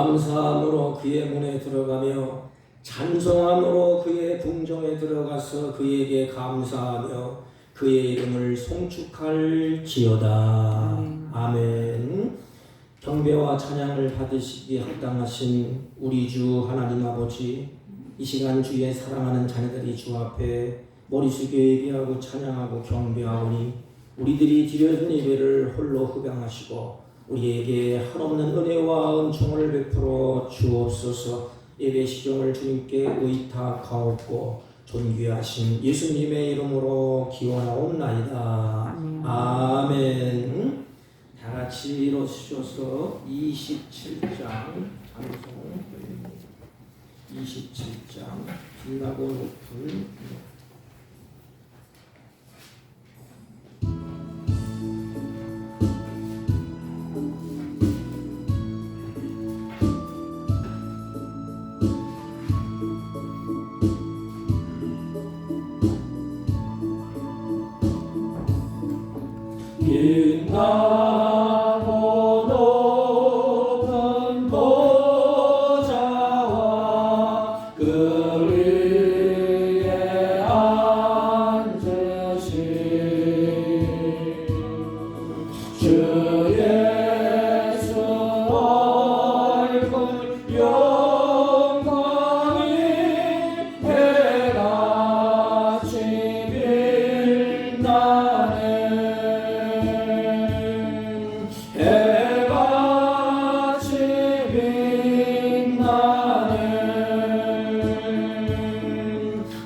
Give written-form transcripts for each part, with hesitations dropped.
감사함으로 그의 문에 들어가며 찬송함으로 그의 궁정에 들어가서 그에게 감사하며 그의 이름을 송축할지어다. 아멘. 경배와 찬양을 받으시기에 합당하신 우리 주 하나님 아버지, 이 시간 주의 사랑하는 자녀들이 주 앞에 머리 숙여 예배하고 찬양하고 경배하오니 우리들이 드려진 예배를 홀로 흡양하시고 우리에게 한없는 은혜와 은총을 베풀어 주옵소서. 예배 시종을 주님께 의탁하옵고 존귀하신 예수님의 이름으로 기원하옵나이다. 아멘. 다 같이 일어서셔서 27장 찬송 27장 빛나고 높은 빛나고 높은 보좌와 그 위에 앉으신 주 예수 얼굴 영광이 해같이 빛나네. 해같이 빛나네.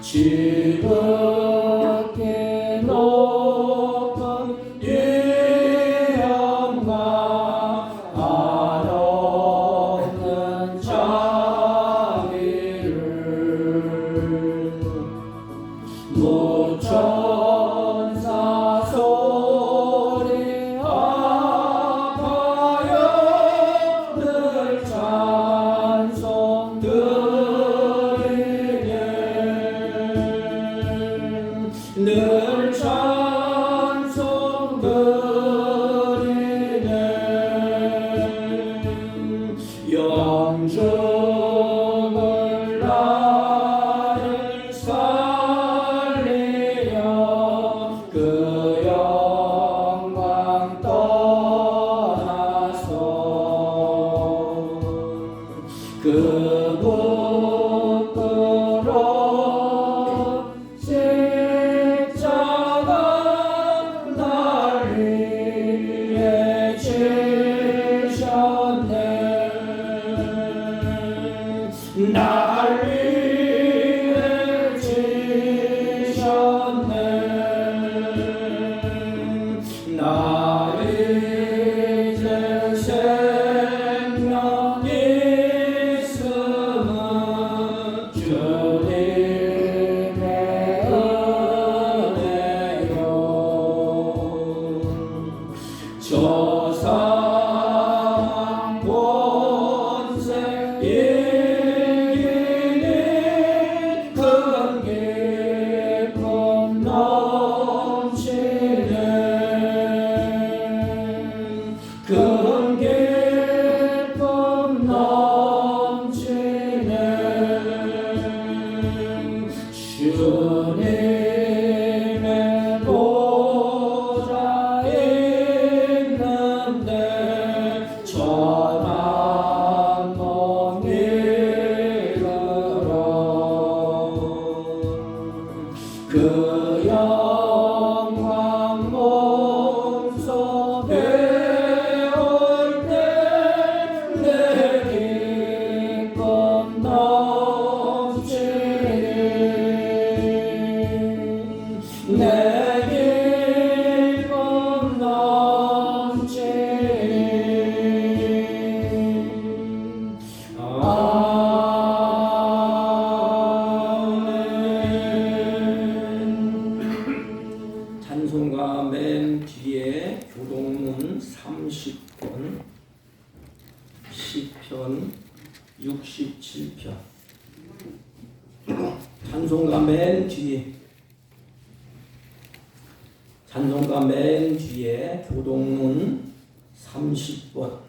지극히 높은 이 영광 한없는 자비를 무천사 소리하여 늘 찬송 드리네. 늘 찬송 드리네. 영죽을 나를 살리려 그 영광 떠나서 그 부끄러운 십자가 날 위해 지셨네. 날 위해 지셨네. 나 이제 생명 있음은 주님의 은혜요. 저 사망 권세 이기니 큰 기쁨 넘치네. 큰 기쁨 넘치네. 주님의 보좌에 있는데 전한 몸 이르러 그 영광 몸소 배울 때 내 기쁨 넘치니. 내 기쁨 넘치니. 아멘. 찬송가 맨 뒤에 교동문 30권 시편 67편. 찬송가 맨 뒤에 교동문 30권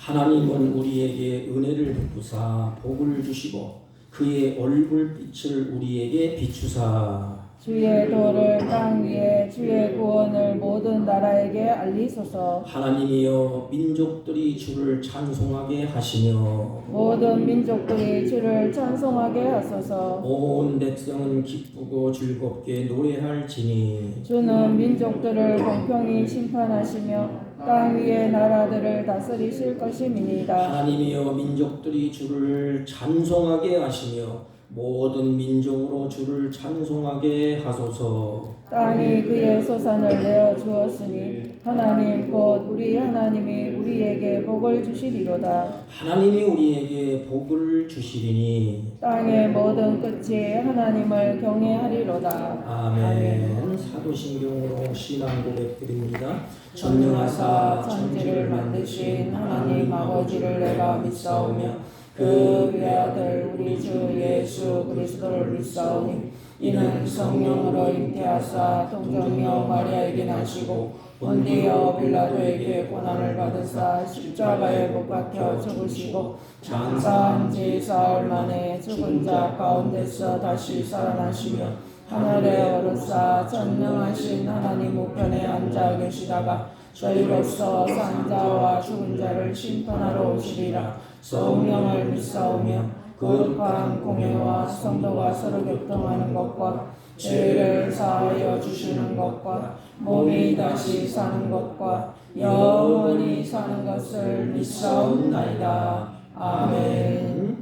하나님은 우리에게 은혜를 베푸사 복을 주시고 그의 얼굴빛을 우리에게 비추사 주의 도를 땅 위에 주의 구원을 모든 나라에게 알리소서. 하나님이여 민족들이 주를 찬송하게 하시며 모든 민족들이 주를 찬송하게 하소서. 온 백성은 기쁘고 즐겁게 노래할지니 주는 민족들을 공평히 심판하시며 땅 위의 나라들을 다스리실 것임이니이다. 하나님이여 민족들이 주를 찬송하게 하시며 모든 민족으로 주를 찬송하게 하소서. 땅이 그의 소산을 내어 주었으니 하나님 곧 우리 하나님이 우리에게 복을 주시리로다. 하나님이 우리에게 복을 주시리니 땅의 모든 끝이 하나님을 경외하리로다. 아멘. 사도신경으로 신앙 고백드립니다. 전능하사 천지를 만드신 하나님 아버지를 내가 믿사오며 그 외아들 우리 주 예수 그리스도를 믿사오니 이는 성령으로 잉태하사 동정녀 마리아에게 나시고 본디오 빌라도에게 고난을 받으사 십자가에 못 박혀 죽으시고 장사한 지 사흘 만에 죽은 자 가운데서 다시 살아나시며 하늘에 오르사 전능하신 하나님 우편에 앉아 계시다가 저희로서 산자와 죽은 자를 심판하러 오시리라. 성령을 믿사오며 거룩한 공예와 성도가 서로 교통하는 것과 죄를 사하여 주시는 것과 몸이 다시 사는 것과 영원히 사는 것을 믿사옵나이다. 아멘.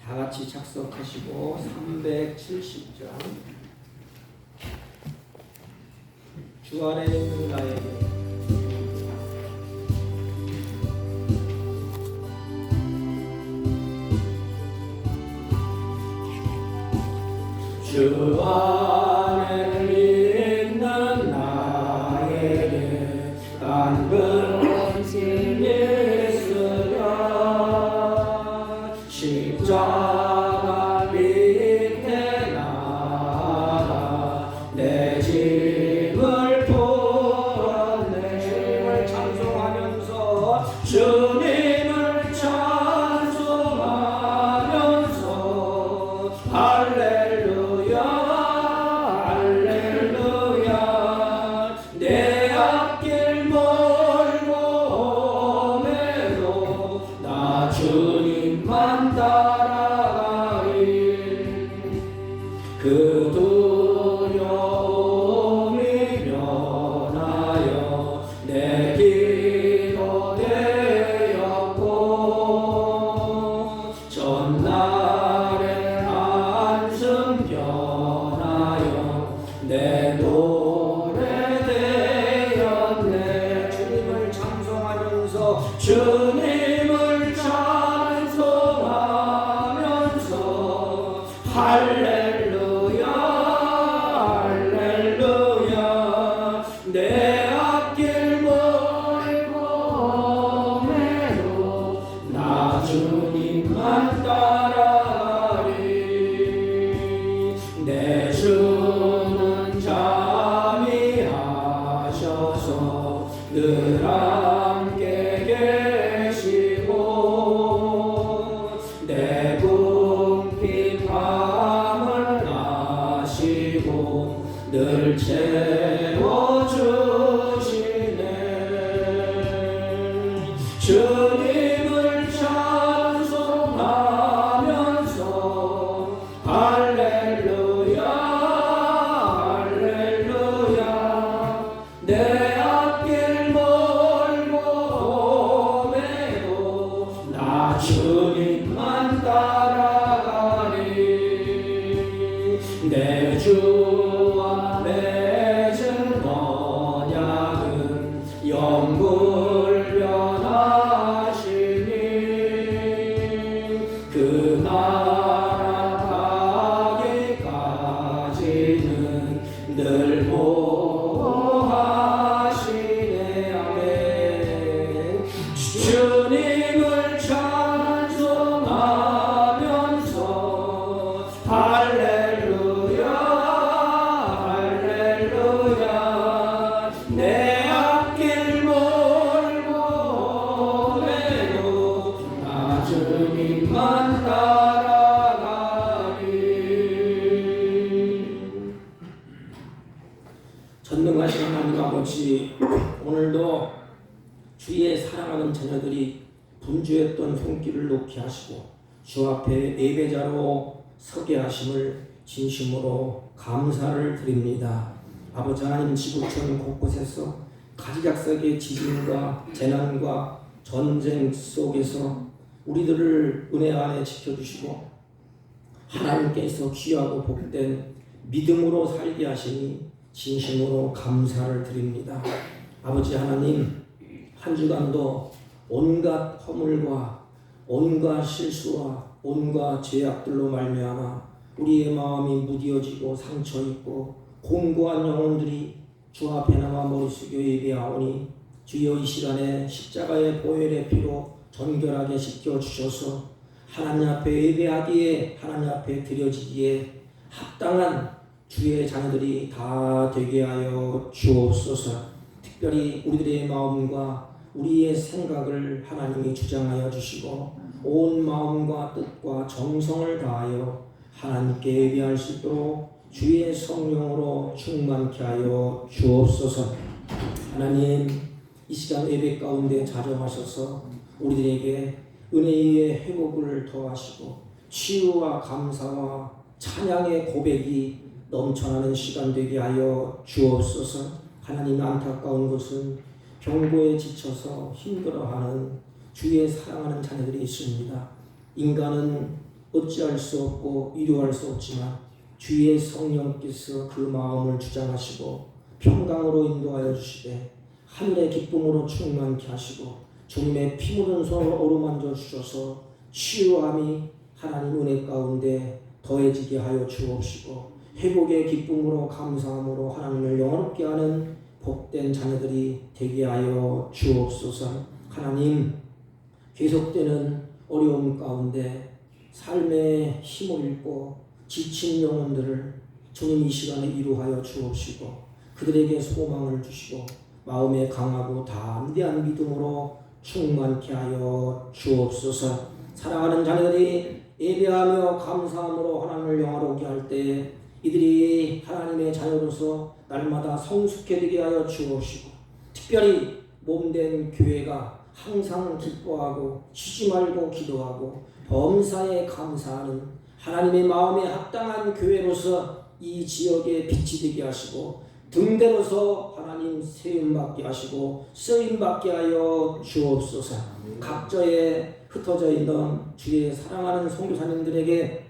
다 같이 작성하시고 370장 주 안에 있는 나에게 주 안에 있는 나에게 간근심이 있으랴 십자가 밑에 나가 내 짐을 풀었네. 주님을 찬송하면서 주님을 찬송하면서 할렐루야 할렐루야 내 앞길 멀고 험해도 나 주님만 따라가리. 그 두려움이 면하여 내 기도 되었고 전날의 한숨 변하여 내 노래 되었네. 주님을 찬송하면서 주님을 찬송하면서 할렐루야 할렐루야 내 앞길 멀고 험해도 나 주님만 따라가리. 내 주는 잠이 하셔서 늘 함께 계시고 내 궁핍 밤을 아시고 늘 채워주시네. 주님을 찬송하면서 할렐루야 할렐루야 내 앞길 멀고 험해도 나 주님만 따라가리. 내 주와 맺은 언약은 영불 변하시 사랑하는 자녀들이 분주했던 손길을 놓게 하시고 주 앞에 예배자로 서게 하심을 진심으로 감사를 드립니다. 아버지 하나님, 지구촌 곳곳에서 가지각색의 지진과 재난과 전쟁 속에서 우리들을 은혜 안에 지켜주시고 하나님께서 귀하고 복된 믿음으로 살게 하시니 진심으로 감사를 드립니다. 아버지 하나님, 한 주간도 온갖 허물과 온갖 실수와 온갖 죄악들로 말미암아 우리의 마음이 무뎌지고 상처있고 공고한 영혼들이 주 앞에 나와 머리 숙여 예배하오니 주여 이 시간에 십자가의 보혈의 피로 정결하게 씻겨주셔서 하나님 앞에 예배하기에 하나님 앞에 드려지기에 합당한 주의 자녀들이 다 되게 하여 주옵소서. 특별히 우리들의 마음과 우리의 생각을 하나님이 주장하여 주시고 온 마음과 뜻과 정성을 다하여 하나님께 예배할 수 있도록 주의 성령으로 충만케 하여 주옵소서. 하나님, 이 시간 예배 가운데 자정하셔서 우리들에게 은혜의 회복을 더하시고 치유와 감사와 찬양의 고백이 넘쳐나는 시간 되게 하여 주옵소서. 하나님, 안타까운 것은 병고에 지쳐서 힘들어하는 주의 사랑하는 자녀들이 있습니다. 인간은 어찌할 수 없고 위로할 수 없지만 주의 성령께서 그 마음을 주장하시고 평강으로 인도하여 주시되 하늘의 기쁨으로 충만케 하시고 주님의 피 묻은 손을 어루만져 주셔서 치유함이 하나님 은혜 가운데 더해지게 하여 주옵시고 회복의 기쁨으로 감사함으로 하나님을 영원롭게 하는 복된 자녀들이 되게 하여 주옵소서. 하나님, 계속되는 어려움 가운데 삶의 힘을 잃고 지친 영혼들을 주님 이 시간에 위로하여 주옵시고 그들에게 소망을 주시고 마음에 강하고 담대한 믿음으로 충만케 하여 주옵소서. 사랑하는 자녀들이 예배하며 감사함으로 하나님을 영화롭게 할 때 이들이 하나님의 자녀로서 날마다 성숙해지게 하여 주옵시고 특별히 몸된 교회가 항상 기뻐하고 쉬지 말고 기도하고 범사에 감사하는 하나님의 마음에 합당한 교회로서 이 지역에 빛이 되게 하시고 등대로서 하나님 세움받게 하시고 쓰임받게 하여 주옵소서. 각처에 흩어져 있는 주의 사랑하는 선교사님들에게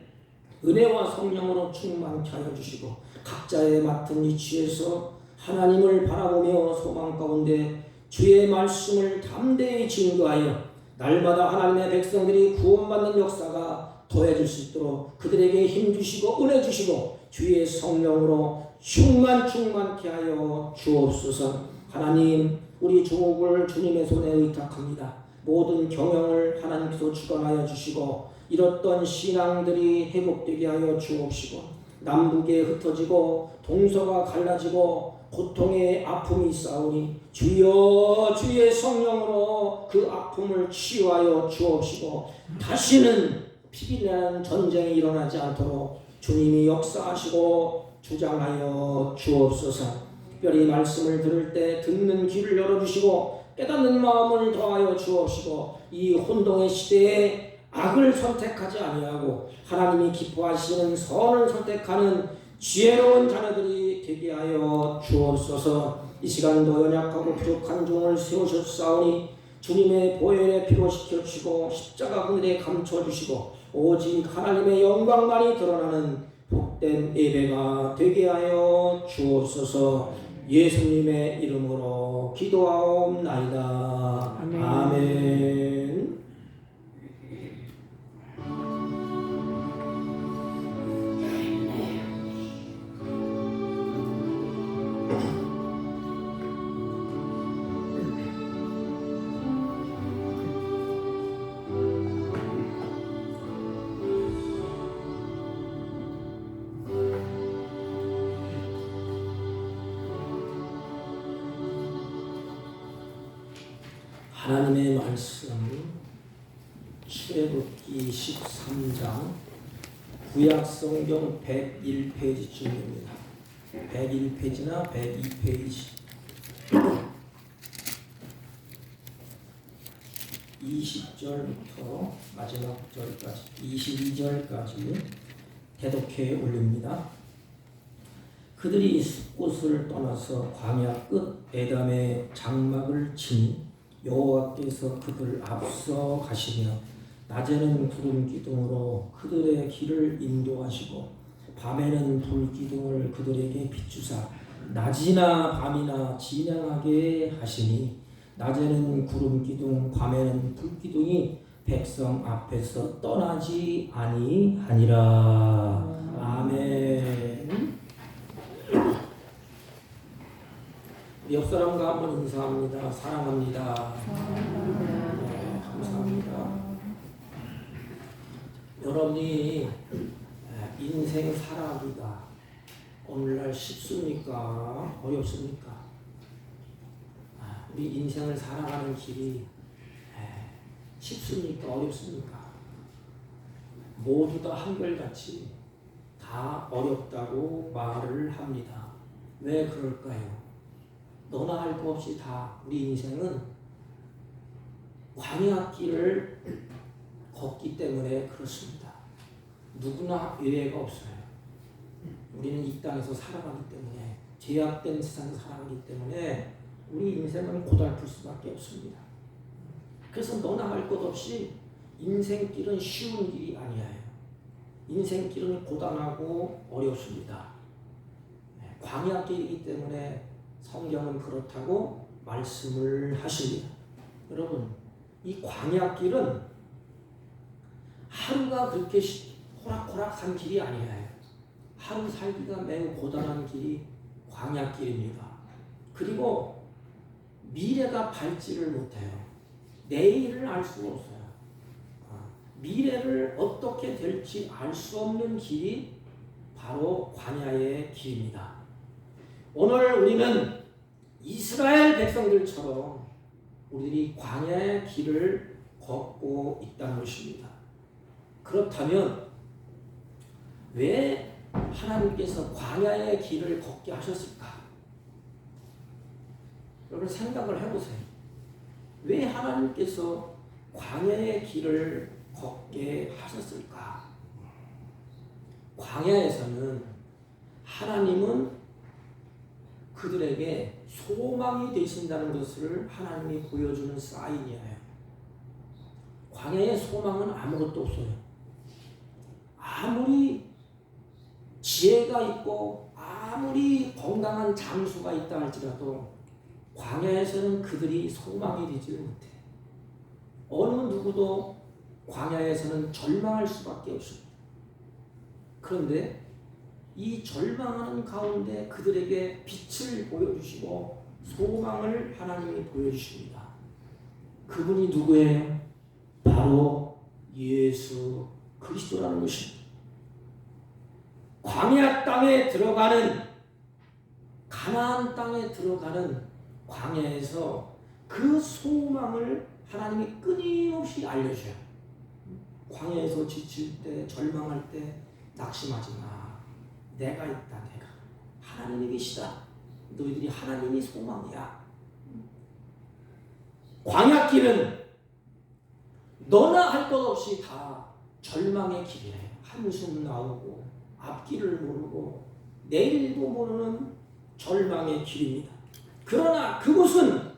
은혜와 성령으로 충만케 하여 주시고 각자의 맡은 위치에서 하나님을 바라보며 소망 가운데 주의 말씀을 담대히 증거하여 날마다 하나님의 백성들이 구원받는 역사가 더해질 수 있도록 그들에게 힘 주시고 은혜 주시고 주의 성령으로 충만케 하여 주옵소서. 하나님, 우리 조국을 주님의 손에 의탁합니다. 모든 경영을 하나님께서 주관하여 주시고 잃었던 신앙들이 회복되게 하여 주옵시고 남북에 흩어지고 동서가 갈라지고 고통의 아픔이 있사오니 주여 주의 성령으로 그 아픔을 치유하여 주옵시고 다시는 피비나는 전쟁이 일어나지 않도록 주님이 역사하시고 주장하여 주옵소서. 특별히 말씀을 들을 때 듣는 귀를 열어주시고 깨닫는 마음을 더하여 주옵시고 이 혼동의 시대에 악을 선택하지 아니하고 하나님이 기뻐하시는 선을 선택하는 지혜로운 자녀들이 되게 하여 주옵소서. 이 시간도 연약하고 부족한 종을 세우셨사오니 주님의 보혈에 피로 시켜주시고 십자가 그늘에 감춰주시고 오직 하나님의 영광만이 드러나는 복된 예배가 되게 하여 주옵소서. 예수님의 이름으로 기도하옵나이다. 아멘. 아멘. 하나님의 말씀 출애굽기 13장 구약성경 101페이지쯤입니다. 101페이지나 102페이지. 20절부터 마지막 절까지 22절까지 대독해 올립니다. 그들이 숲곳을 떠나서 광야 끝 에담의 장막을 치니 여호와께서 그들 앞서 가시며 낮에는 구름 기둥으로 그들의 길을 인도하시고 밤에는 불 기둥을 그들에게 비추사 낮이나 밤이나 진행하게 하시니 낮에는 구름 기둥 밤에는 불 기둥이 백성 앞에서 떠나지 아니하니라. 아멘. 옆 사람과 한번 인사합니다. 사랑합니다. 네, 감사합니다. 여러분이 인생 살아가기가 오늘날 쉽습니까? 어렵습니까? 우리 인생을 살아가는 길이 쉽습니까? 어렵습니까? 모두 다 한결같이 다 어렵다고 말을 합니다. 왜 그럴까요? 너나 할 것 없이 다 우리 인생은 광야길을 걷기 때문에 그렇습니다. 누구나 예외가 없어요. 우리는 이 땅에서 살아가기 때문에 제약된 세상에서 살아가기 때문에 우리 인생은 고달플 수밖에 없습니다. 그래서 너나 할 것 없이 인생길은 쉬운 길이 아니에요. 인생길은 고단하고 어렵습니다. 광야길이기 때문에 성경은 그렇다고 말씀을 하십니다. 여러분, 이 광야길은 하루가 그렇게 호락호락한 길이 아니에요. 하루 살기가 매우 고단한 길이 광야길입니다. 그리고 미래가 밝지를 못해요. 내일을 알 수가 없어요. 미래를 어떻게 될지 알 수 없는 길이 바로 광야의 길입니다. 오늘 우리는 이스라엘 백성들처럼 우리들이 광야의 길을 걷고 있다는 것입니다. 그렇다면 왜 하나님께서 광야의 길을 걷게 하셨을까? 여러분 생각을 해보세요. 왜 하나님께서 광야의 길을 걷게 하셨을까? 광야에서는 하나님은 그들에게 소망이 되신다는 것을 하나님이 보여주는 사인이에요. 광야의 소망은 아무것도 없어요. 아무리 지혜가 있고 아무리 건강한 장수가 있다 할지라도 광야에서는 그들이 소망이 되지 못해. 어느 누구도 광야에서는 절망할 수밖에 없습니다. 그런데 이 절망하는 가운데 그들에게 빛을 보여주시고 소망을 하나님이 보여주십니다. 그분이 누구예요? 바로 예수 그리스도라는 것입니다. 광야 땅에 들어가는 가나안 땅에 들어가는 광야에서 그 소망을 하나님이 끊임없이 알려줘요. 광야에서 지칠 때 절망할 때 낙심하지 마. 내가 있다. 내가 하나님이 계시다. 너희들이 하나님이 소망이야. 광야길은 너나 할 것 없이 다 절망의 길이에요. 한숨 나오고 앞길을 모르고 내일도 모르는 절망의 길입니다. 그러나 그곳은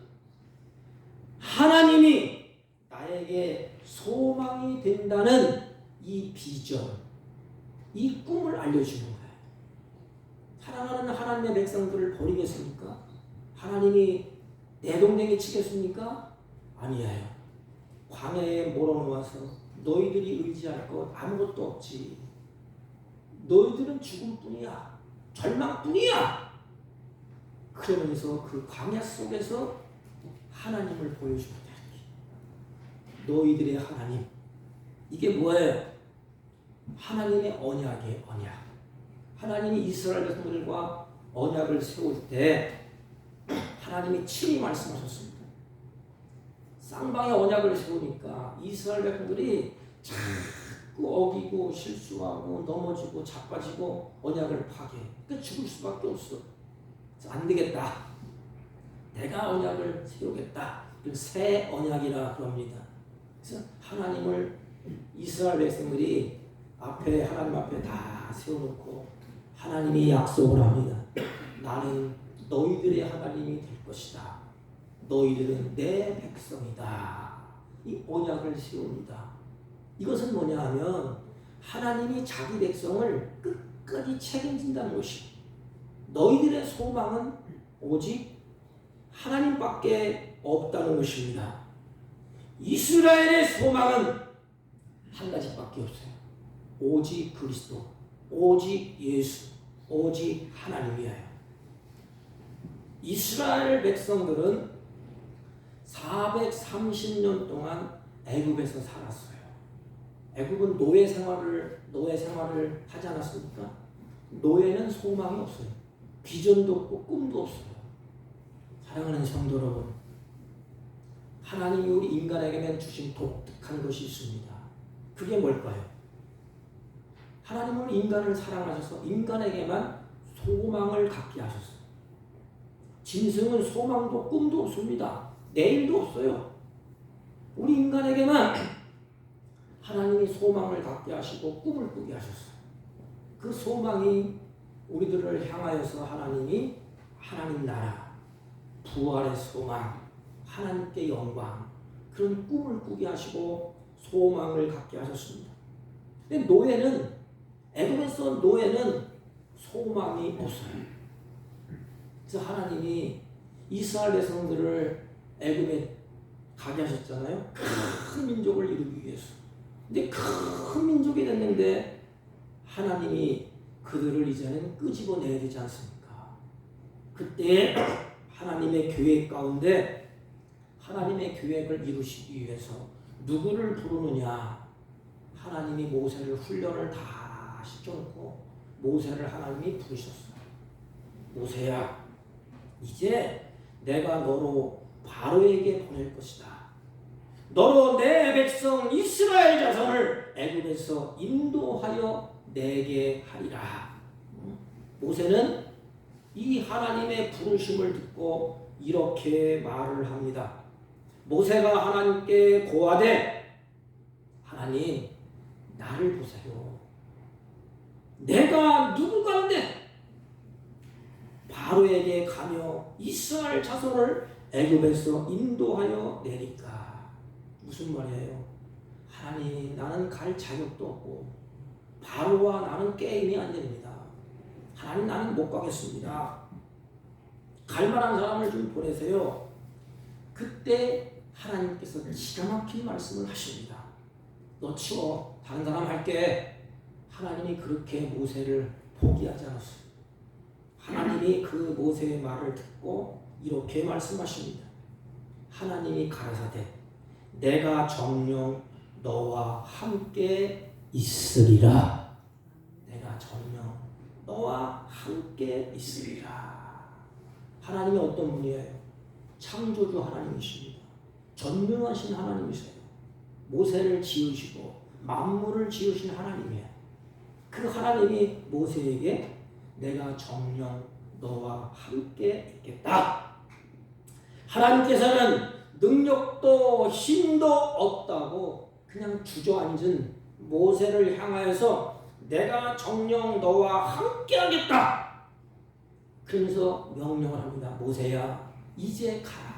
하나님이 나에게 소망이 된다는 이 비전, 이 꿈을 알려주는 거예요. 사랑하는 하나님의 백성들을 버리겠습니까? 하나님이 내동댕이 치겠습니까? 아니에요. 광야에 몰아놓아서 너희들이 의지할 것 아무것도 없지. 너희들은 죽음뿐이야. 절망뿐이야. 그러면서 그 광야 속에서 하나님을 보여줍니다. 너희들의 하나님. 이게 뭐예요? 하나님의 언약이에요. 언약. 하나님이 이스라엘 백성들과 언약을 세울 때 하나님이 친히 말씀하셨습니다. 쌍방의 언약을 세우니까 이스라엘 백성들이 자꾸 어기고 실수하고 넘어지고 자빠지고 언약을 파괴해. 그러니까 죽을 수밖에 없어. 안 되겠다. 내가 언약을 세우겠다. 새 언약이라 그럽니다. 그래서 하나님을 이스라엘 백성들이 하나님 앞에 다 세워놓고 하나님이 약속을 합니다. 나는 너희들의 하나님이 될 것이다. 너희들은 내 백성이다. 이 언약을 세웁니다. 이것은 뭐냐 하면 하나님이 자기 백성을 끝까지 책임진다는 것이, 너희들의 소망은 오직 하나님밖에 없다는 것입니다. 이스라엘의 소망은 한 가지밖에 없어요. 오직 그리스도, 오직 예수, 오직 하나님이에요. 이스라엘 백성들은 430년 동안 애굽에서 살았어요. 애굽은 노예 생활을 하지 않았습니까? 노예는 소망이 없어요. 비전도 없고 꿈도 없어요. 사랑하는 성도 여러분, 하나님이 우리 인간에게만 주신 독특한 것이 있습니다. 그게 뭘까요? 하나님은 인간을 사랑하셔서 인간에게만 소망을 갖게 하셨어요. 짐승은 소망도 꿈도 없습니다. 내일도 없어요. 우리 인간에게만 하나님이 소망을 갖게 하시고 꿈을 꾸게 하셨어요. 그 소망이 우리들을 향하여서 하나님이 하나님 나라, 부활의 소망, 하나님께 영광, 그런 꿈을 꾸게 하시고 소망을 갖게 하셨습니다. 근데 애굽에서 노예는 소망이 없어요. 그래서 하나님이 이스라엘 백성들을 애굽에 가게 하셨잖아요. 큰 민족을 이루기 위해서. 근데 큰 민족이 됐는데 하나님이 그들을 이제는 끄집어내야 되지 않습니까? 그때 하나님의 계획 가운데 하나님의 계획을 이루시기 위해서 누구를 부르느냐? 하나님이 모세를 훈련을 다 시켜놓고 모세를 하나님이 부르셨어요. 모세야, 이제 내가 너로 바로에게 보낼 것이다. 너로 내 백성 이스라엘 자손을 애굽에서 인도하여 내게 하리라. 모세는 이 하나님의 부르심을 듣고 이렇게 말을 합니다. 모세가 하나님께 고하되, 하나님 나를 보세요. 내가 누구간데 바로에게 가며 이스라엘 자손을 애굽에서 인도하여 내리까. 무슨 말이에요? 하나님, 나는 갈 자격도 없고 바로와 나는 게임이 안 됩니다. 하나님, 나는 못 가겠습니다. 갈 만한 사람을 좀 보내세요. 그때 하나님께서 기가 막힌 말씀을 하십니다. 너 치워, 다른 사람 할게. 하나님이 그렇게 모세를 포기하지 않았어요. 하나님이 그 모세의 말을 듣고 이렇게 말씀하십니다. 하나님이 가라사대, 내가 정녕 너와 함께 있으리라. 내가 정녕 너와 함께 있으리라. 하나님이 어떤 분이에요? 창조주 하나님이십니다. 전능하신 하나님이세요. 모세를 지으시고 만물을 지으신 하나님이에요. 그 하나님이 모세에게 내가 정녕 너와 함께 있겠다. 하나님께서는 능력도 힘도 없다고 그냥 주저앉은 모세를 향하여서 내가 정녕 너와 함께 하겠다. 그러면서 명령을 합니다. 모세야, 이제 가라.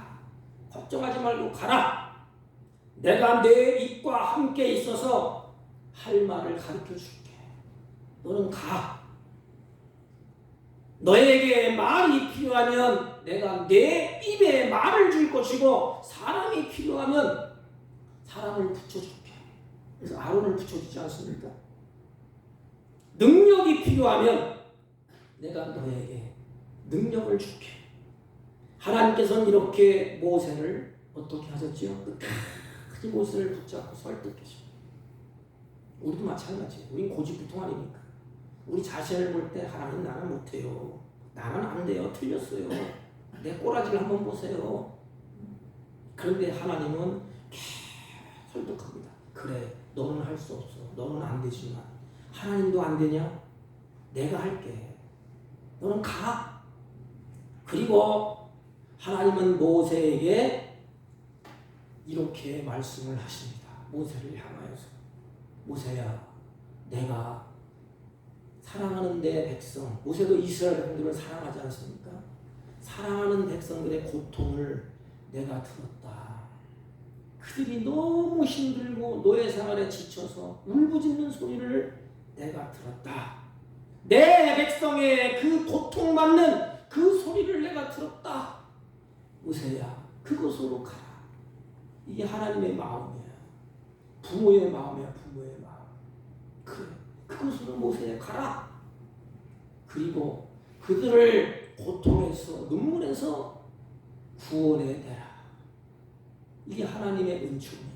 걱정하지 말고 가라. 내가 내 입과 함께 있어서 할 말을 가르쳐 줄게. 너는 가. 너에게 말이 필요하면 내가 내 입에 말을 줄 것이고, 사람이 필요하면 사람을 붙여줄게. 그래서 아론을 붙여주지 않습니까? 능력이 필요하면 내가 너에게 능력을 줄게. 하나님께서는 이렇게 모세를 어떻게 하셨지요? 끝까지 모세를 붙잡고 설득하십니다. 우리도 마찬가지예요. 우린 고집부통 아닙니까? 우리 자신을 볼 때 하나님 나는 못해요. 나는 안 돼요. 틀렸어요. 내 꼬라지를 한번 보세요. 그런데 하나님은 계속 설득합니다. 그래, 너는 할 수 없어. 너는 안 되지만 하나님도 안 되냐? 내가 할게. 너는 가. 그리고 하나님은 모세에게 이렇게 말씀을 하십니다. 모세를 향하여서 모세야, 내가 사랑하는 내 백성, 모세도 이스라엘 백성들을 사랑하지 않습니까? 사랑하는 백성들의 고통을 내가 들었다. 그들이 너무 힘들고 노예 생활에 지쳐서 울부짖는 소리를 내가 들었다. 내 백성의 그 고통받는 그 소리를 내가 들었다. 모세야, 그곳으로 가라. 이게 하나님의 마음이야. 부모의 마음이야. 부모의 마음. 그래, 그곳으로 모세야 가라. 그리고 그들을 고통에서 눈물에서 구원해내라. 이게 하나님의 은총이에요.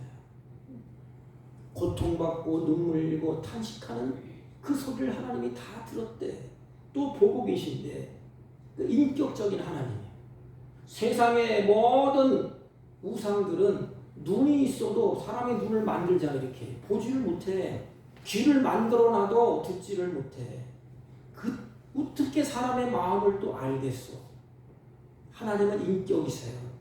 고통받고 눈물 흘리고 탄식하는 그 소리를 하나님이 다 들었대. 또 보고 계신데, 그 인격적인 하나님이에요. 세상의 모든 우상들은 눈이 있어도 사람의 눈을 만들자 이렇게 보지를 못해. 귀를 만들어놔도 듣지를 못해. 어떻게 사람의 마음을 또 알겠어? 하나님은 인격이세요.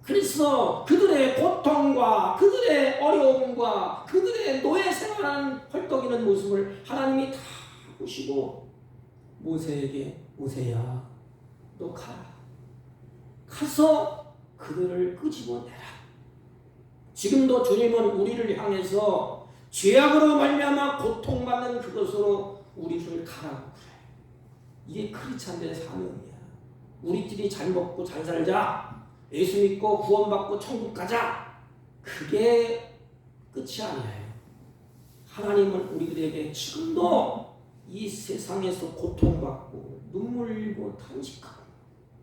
그래서 그들의 고통과 그들의 어려움과 그들의 노예 생활하는 헐떡이는 모습을 하나님이 다 보시고 모세에게, 모세야, 너 가라. 가서 그들을 끄집어내라. 지금도 주님은 우리를 향해서 죄악으로 말미암아 고통받는 그것으로 우리를 가라고 그래. 이게 크리스찬들의 사명이야. 우리끼리 잘 먹고 잘 살자. 예수 믿고 구원받고 천국 가자. 그게 끝이 아니에요. 하나님은 우리들에게 지금도 이 세상에서 고통받고 눈물 흘리고 탄식하고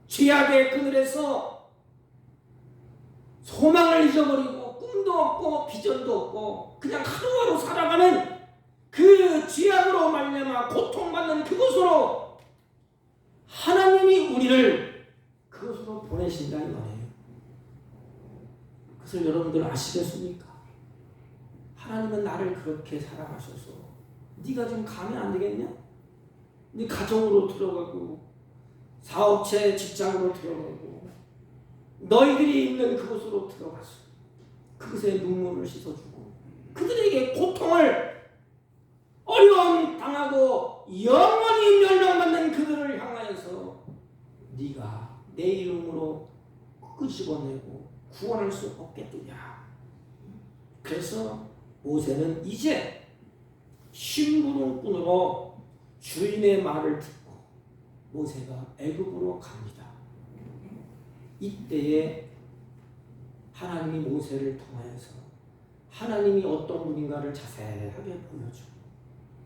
죄악의 그늘에서 소망을 잊어버리고 꿈도 없고 비전도 없고 그냥 하루하루 살아가는 그 죄악으로 말미암아 고통받는 그곳으로 하나님이 우리를 그것으로 보내신다 이 말이에요. 그것을 여러분들 아시겠습니까? 하나님은 나를 그렇게 사랑하셔서 네가 좀 가면 안 되겠냐? 네 가정으로 들어가고 사업체 직장으로 들어가고 너희들이 있는 그곳으로 들어가서 그것의 눈물을 씻어주고 그들에게 고통을 어려움 당하고 영원히 멸망받는 그들을 향하여서 네가 내 이름으로 끄집어내고 구원할 수 없겠느냐. 그래서 모세는 이제 심부름꾼으로 주인의 말을 듣고 모세가 애굽으로 갑니다. 이때에 하나님이 모세를 통하여서 하나님이 어떤 분인가를 자세하게 보여주고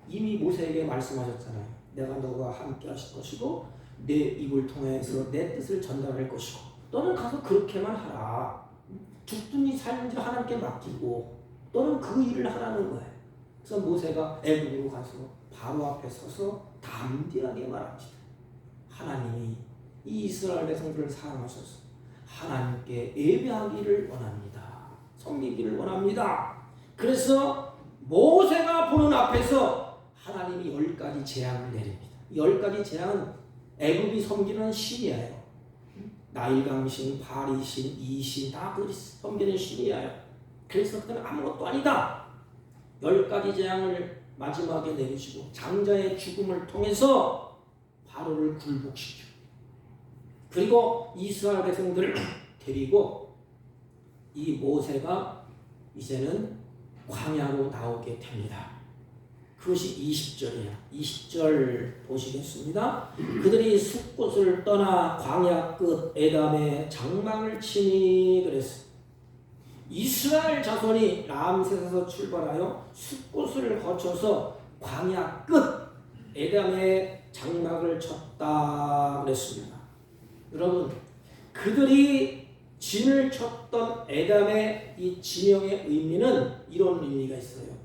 이미 모세에게 말씀하셨잖아요. 내가 너와 함께 하실 것이고 내 입을 통해서 내 뜻을 전달할 것이고 너는 가서 그렇게만 하라. 죽든지 살든지 하나님께 맡기고 너는 그 일을 하라는 거예요. 그래서 모세가 애굽으로 가서 바로 앞에 서서 담대하게 말합니다. 하나님이 이 이스라엘 백성들을 사랑하셔서 하나님께 예배하기를 원합니다. 섬기기를 원합니다. 그래서 모세가 보는 앞에서 하나님이 10가지 재앙을 내립니다. 10가지 재앙은 애굽이 섬기는 신이에요. 나일강신, 바리신, 이신 다 그 섬기는 신이에요. 그래서 그는 아무것도 아니다. 10가지 재앙을 마지막에 내리시고 장자의 죽음을 통해서 바로를 굴복시키고 그리고 이스라엘 백성들을 데리고 이 모세가 이제는 광야로 나오게 됩니다. 그것이 20절이에요. 20절 보시겠습니다. 그들이 숲곳을 떠나 광야 끝 에담의 장막을 치니 그랬어요. 이스라엘 자손이 람셋에서 출발하여 숲곳을 거쳐서 광야 끝 에담의 장막을 쳤다 그랬습니다. 여러분, 그들이 진을 쳤던 에담의 이 지명의 의미는 이런 의미가 있어요.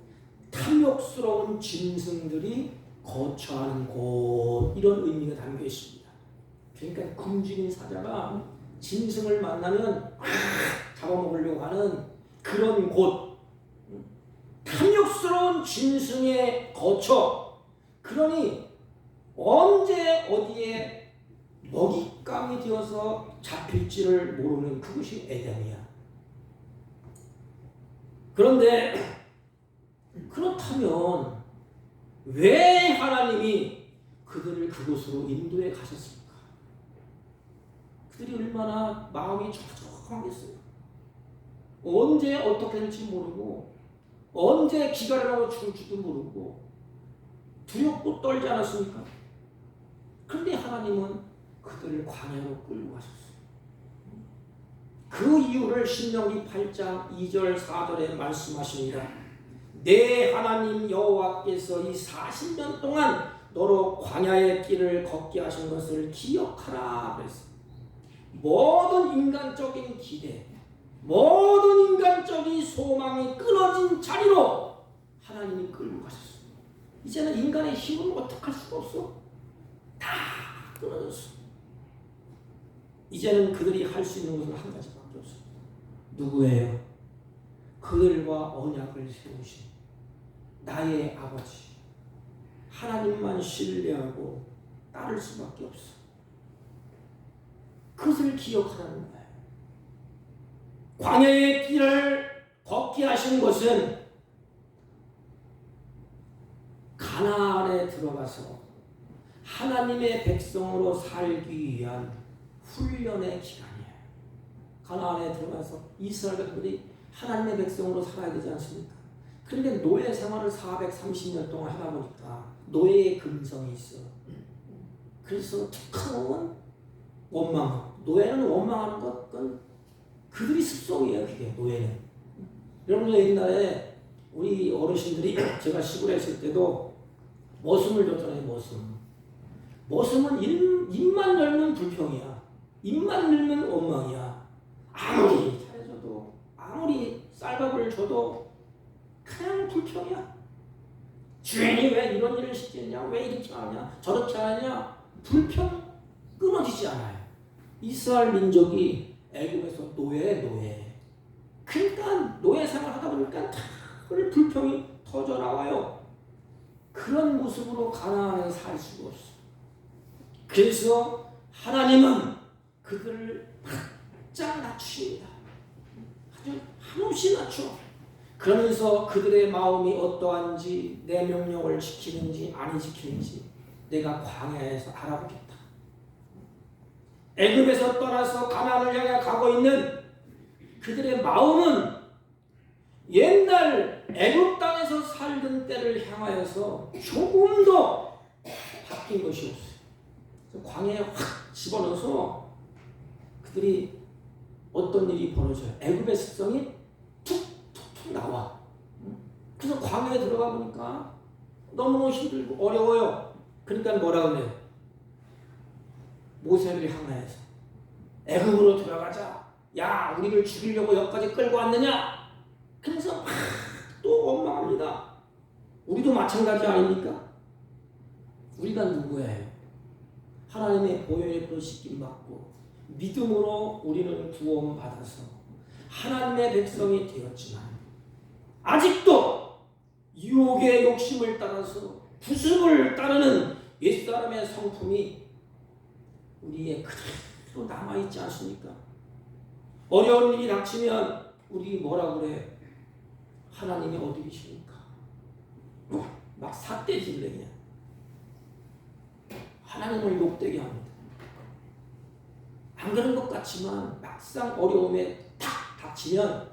탐욕스러운 짐승들이 거처하는 곳, 이런 의미가 담겨 있습니다. 그러니까 굶주린 사자가 짐승을 만나면 잡아먹으려고 하는 그런 곳, 탐욕스러운 짐승의 거처. 그러니 언제 어디에 먹잇감이 되어서 잡힐지를 모르는 그것이 에덴이야. 그런데 그렇다면 왜 하나님이 그들을 그곳으로 인도해 가셨습니까? 그들이 얼마나 마음이 촉촉하겠어요. 언제 어떻게 될지 모르고 언제 기가를 하고 죽을지도 모르고 두렵고 떨지 않았습니까? 그런데 하나님은 그들을 광야로 끌고 가셨어요. 그 이유를 신명기 8장 2절 4절에 말씀하십니다. 내 하나님 여호와께서 이 40년 동안 너로 광야의 길을 걷게 하신 것을 기억하라 그랬어요. 모든 인간적인 기대, 모든 인간적인 소망이 끊어진 자리로 하나님이 끌고 가셨어요. 이제는 인간의 힘은 어떻게 할 수가 없어. 다 끊어졌어. 이제는 그들이 할 수 있는 것은 한 가지밖에 없어요. 누구예요? 그들과 언약을 세우신 나의 아버지 하나님만 신뢰하고 따를 수밖에 없어. 그것을 기억하라는 거예요. 광야의 길을 걷게 하신 것은 가나안에 들어가서 하나님의 백성으로 살기 위한 훈련의 기간이에요. 가나안에 들어가서 이스라엘 백성들이 하나님의 백성으로 살아야 되지 않습니까? 그런데 노예 생활을 430년 동안 하다 보니까 노예의 근성이 있어. 그래서 툭하면 원망하고, 노예는 원망하는 것은 그들이 습성이에요. 그게 노예는. 여러분 옛날에 우리 어르신들이 제가 시골에 있을 때도 머슴을 줬잖아요. 머슴은 입만 열면 불평이야. 입만 열면 원망이야. 아무리 잘해줘도 아무리 쌀밥을 줘도 그냥 불평이야. 주인이 왜 이런 일을 시키느냐, 왜 이렇게 하냐, 저렇게 하냐, 불평 끊어지지 않아요. 이스라엘 민족이 애굽에서 노예. 그러니까 노예 생활하다 보니까 다 불평이 터져 나와요. 그런 모습으로 가나안에 살 수가 없어. 그래서 하나님은 그들을 바짝 낮추십니다. 아주 한없이 낮춰. 그러면서 그들의 마음이 어떠한지, 내 명령을 지키는지 안 지키는지 내가 광야에서 알아보겠다. 애굽에서 떠나서 가나안을 향해 가고 있는 그들의 마음은 옛날 애굽 땅에서 살던 때를 향하여서 조금도 바뀐 것이 없어요. 광야에 확 집어넣어서 그들이 어떤 일이 벌어져요. 애굽의 습성이 툭툭툭 나와. 그래서 광야에 들어가 보니까 너무너무 힘들고 어려워요. 그러니까 뭐라 그래요? 모세를 향하여서 애굽으로 들어가자. 야, 우리를 죽이려고 여기까지 끌고 왔느냐? 그래서 막 또 원망합니다. 우리도 마찬가지 아닙니까? 우리가 누구예요? 하나님의 보혈로 씻김 받고 믿음으로 우리는 구원받아서 하나님의 백성이 되었지만 아직도 유혹의 욕심을 따라서 부습을 따르는 옛사람의 성품이 우리의 그대로 남아있지 않습니까? 어려운 일이 닥치면 우리 뭐라 그래? 하나님이 어디 계십니까? 막 삿대질래 그냥. 하나님을 욕되게 합니다. 안 그런 것 같지만 막상 어려움에 탁 닥치면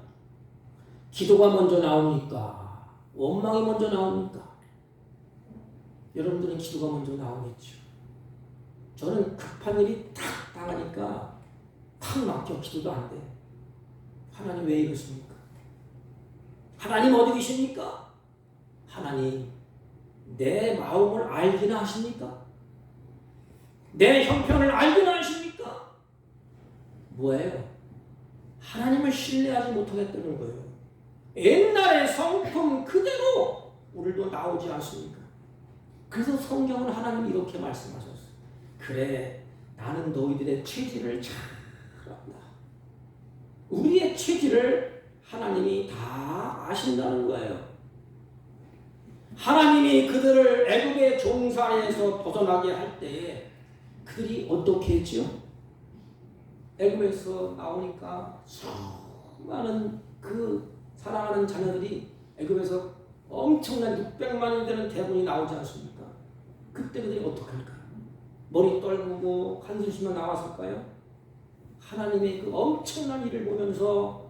기도가 먼저 나오니까, 원망이 먼저 나오니까 여러분들은 기도가 먼저 나오겠죠. 저는 급한 일이 탁 당하니까 탁 막혀. 기도도 안 돼. 하나님 왜 이러십니까? 하나님 어디 계십니까? 하나님 내 마음을 알기나 하십니까? 내 형편을 알기나 하십니까? 뭐예요? 하나님을 신뢰하지 못하겠다는 거예요. 옛날의 성품 그대로 우리도 나오지 않습니까? 그래서 성경은 하나님이 이렇게 말씀하셨어요. 그래, 나는 너희들의 체질을 잘 안다. 우리의 체질을 하나님이 다 아신다는 거예요. 하나님이 그들을 애굽의 종살이에서 벗어나게 할 때에 그들이 어떻게 했지요? 애굽에서 나오니까 수많은 그 사랑하는 자녀들이 애굽에서 엄청난 600만이 되는 대군이 나오지 않습니까? 그때 그들이 어떻게 할까요? 머리 떨구고 한숨 쉬며 나왔을까요? 하나님의 그 엄청난 일을 보면서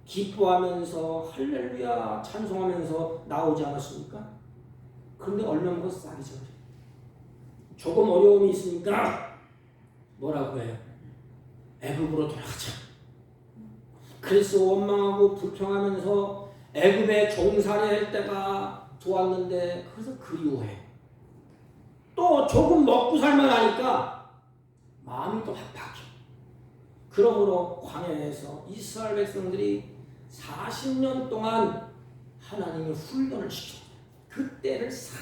기뻐하면서 할렐루야 찬송하면서 나오지 않았습니까? 그런데 얼마 먹고 싹이 져버려요. 조금 어려움이 있으니까 뭐라고 해요? 애굽으로 돌아가자. 그래서 원망하고 불평하면서 애굽에 종살이할 때가 좋았는데 그래서 그리워해. 또 조금 먹고 살만하니까 마음이 또 합박해. 그러므로 광야에서 이스라엘 백성들이 40년 동안 하나님의 훈련을 시켜요. 그때를 싹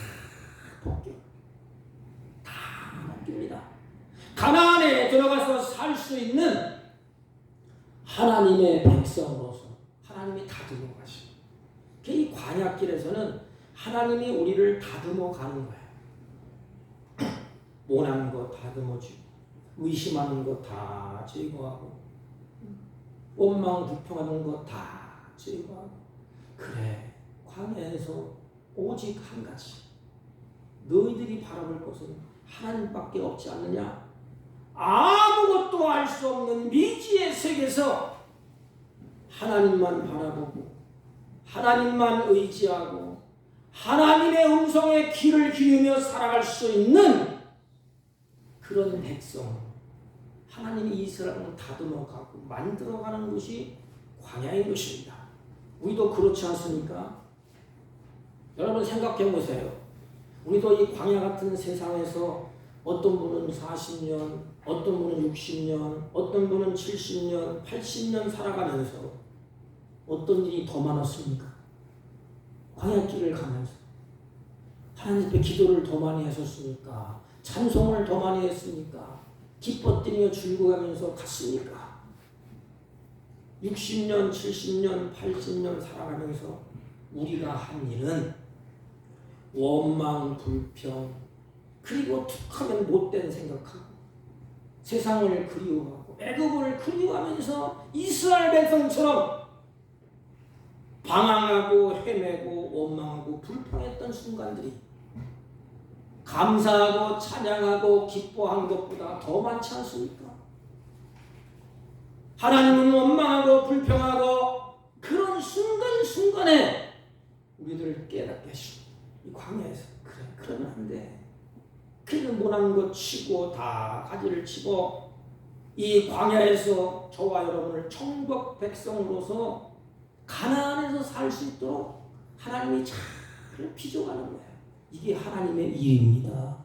벗겨. 다 벗깁니다. 가나안에 들어가서 살 수 있는 하나님의 백성으로서 하나님이 다듬어 가시고, 이 광야길에서는 하나님이 우리를 다듬어 가는 거예요. 원하는 거 다듬어주고, 의심하는 거 다 제거하고, 원망 불평하는 거 다 제거하고. 그래, 광야에서 오직 한 가지, 너희들이 바라볼 것은 하나님밖에 없지 않느냐? 아무것도 알 수 없는 미지의 세계에서 하나님만 바라보고 하나님만 의지하고 하나님의 음성에 귀를 기울이며 살아갈 수 있는 그런 백성, 하나님이 이스라엘을 다듬어가고 만들어가는 것이 광야인 것입니다. 우리도 그렇지 않습니까? 여러분 생각해 보세요. 우리도 이 광야 같은 세상에서 어떤 분은 40년, 어떤 분은 60년, 어떤 분은 70년, 80년 살아가면서 어떤 일이 더 많았습니까? 광야길을 가면서 하나님 앞에 기도를 더 많이 했었습니까? 찬송을 더 많이 했습니까? 기뻐 뛰며 즐거워하면서 갔습니까? 60년, 70년, 80년 살아가면서 우리가 한 일은 원망, 불평, 그리고 툭하면 못된 생각하고 세상을 그리워하고 애굽을 그리워하면서 이스라엘 백성처럼 방황하고 헤매고 원망하고 불평했던 순간들이 감사하고 찬양하고 기뻐한 것보다 더 많지 않습니까? 하나님은 원망하고 불평하고 그런 순간순간에 우리들을 깨닫게 하시고, 이 광야에서 그래, 그러면 안 돼. 그는 못한 것 치고 다 가지를 치고 이 광야에서 저와 여러분을 천국 백성으로서 가나안에서 살 수 있도록 하나님이 잘 빚어가는 거예요. 이게 하나님의 일입니다.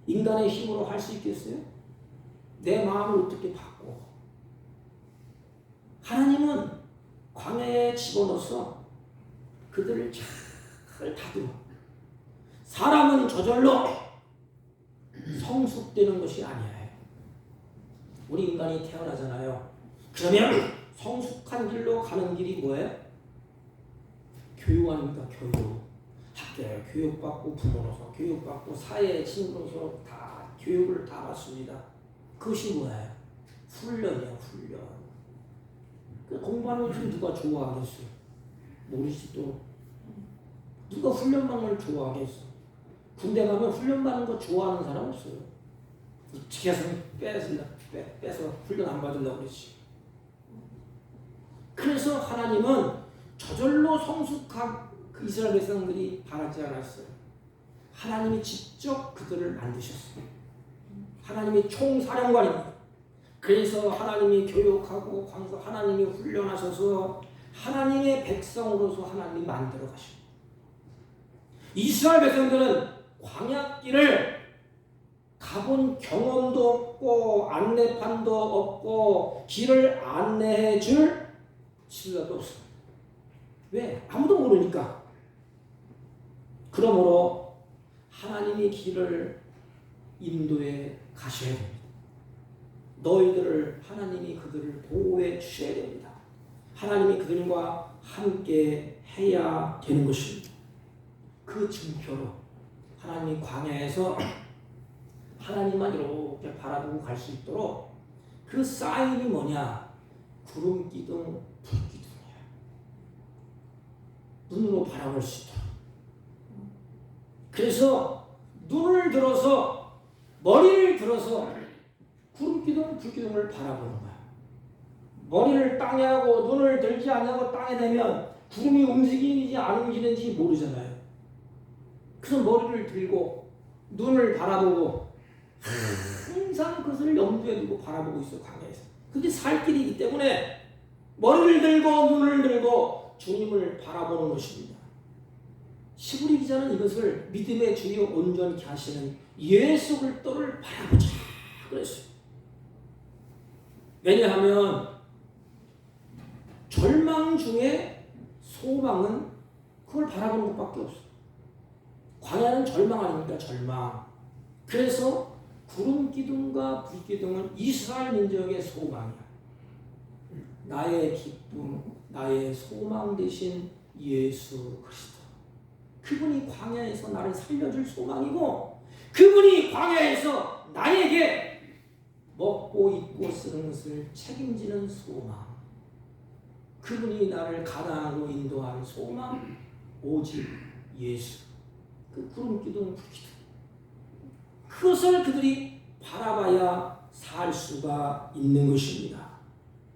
인간의 힘으로 할 수 있겠어요? 내 마음을 어떻게 바꿔? 하나님은 광야에 집어넣어서 그들을 잘 다듬어. 사람은 저절로 성숙되는 것이 아니에요. 우리 인간이 태어나잖아요. 그러면 성숙한 길로 가는 길이 뭐예요? 교육 아닙니까? 교육. 학교에 교육받고 부모로서 교육받고 사회의 친구로서 다 교육을 다 받습니다. 그것이 뭐예요? 훈련이에요. 훈련. 공부하는 것을 누가 좋아하겠어요? 모르지. 또 누가 훈련받는 걸 좋아하겠어? 군대 가면 훈련받는 거 좋아하는 사람 없어요. 계속 빼서 훈련 안 받으려고 그러지. 그래서 하나님은 저절로 성숙한 그 이스라엘 백성들이 바라지 않았어요. 하나님이 직접 그들을 만드셨어요. 하나님이 총사령관입니다. 그래서 하나님이 교육하고 하나님이 훈련하셔서 하나님의 백성으로서 하나님이 만들어 가십니다. 이스라엘 백성들은 광야길을 가본 경험도 없고 안내판도 없고 길을 안내해 줄 신뢰도 없습니다. 왜? 아무도 모르니까. 그러므로 하나님이 길을 인도해 가셔야 됩니다. 너희들을 하나님이 그들을 보호해 주셔야 됩니다. 하나님이 그들과 함께 해야 되는 것입니다. 그 증표로 하나님이 광야에서 하나님만 이렇게 바라보고 갈 수 있도록 그 사인이 뭐냐? 구름 기둥, 불 기둥이야. 눈으로 바라볼 수 있도록. 그래서 눈을 들어서 머리를 들어서 구름기둥 불기둥을 바라보는 거야. 머리를 땅에 하고 눈을 들지 않냐고 땅에 대면 구름이 움직이는지 안 움직이는지 모르잖아요. 그래서 머리를 들고 눈을 바라보고 항상 그것을 염두에 두고 바라보고 있어요. 광야에서. 그게 살 길이기 때문에 머리를 들고 눈을 들고 주님을 바라보는 것입니다. 시부리 기자는 이것을 믿음의 주요 온전케 하시는 예수 그리스도를 바라보자 그랬어요. 왜냐하면 절망 중에 소망은 그걸 바라보는 것밖에 없어요. 광야는 절망 아닙니까? 절망. 그래서 구름 기둥과 불 기둥은 이스라엘 민족의 소망이야. 나의 기쁨, 나의 소망 되신 예수 그리스도. 그분이 광야에서 나를 살려줄 소망이고, 그분이 광야에서 나에게 먹고 입고 쓰는 것을 책임지는 소망. 그분이 나를 가나안으로 인도하는 소망, 오직 예수. 그 구름 기둥, 불 기둥. 그것을 그들이 바라봐야 살 수가 있는 것입니다.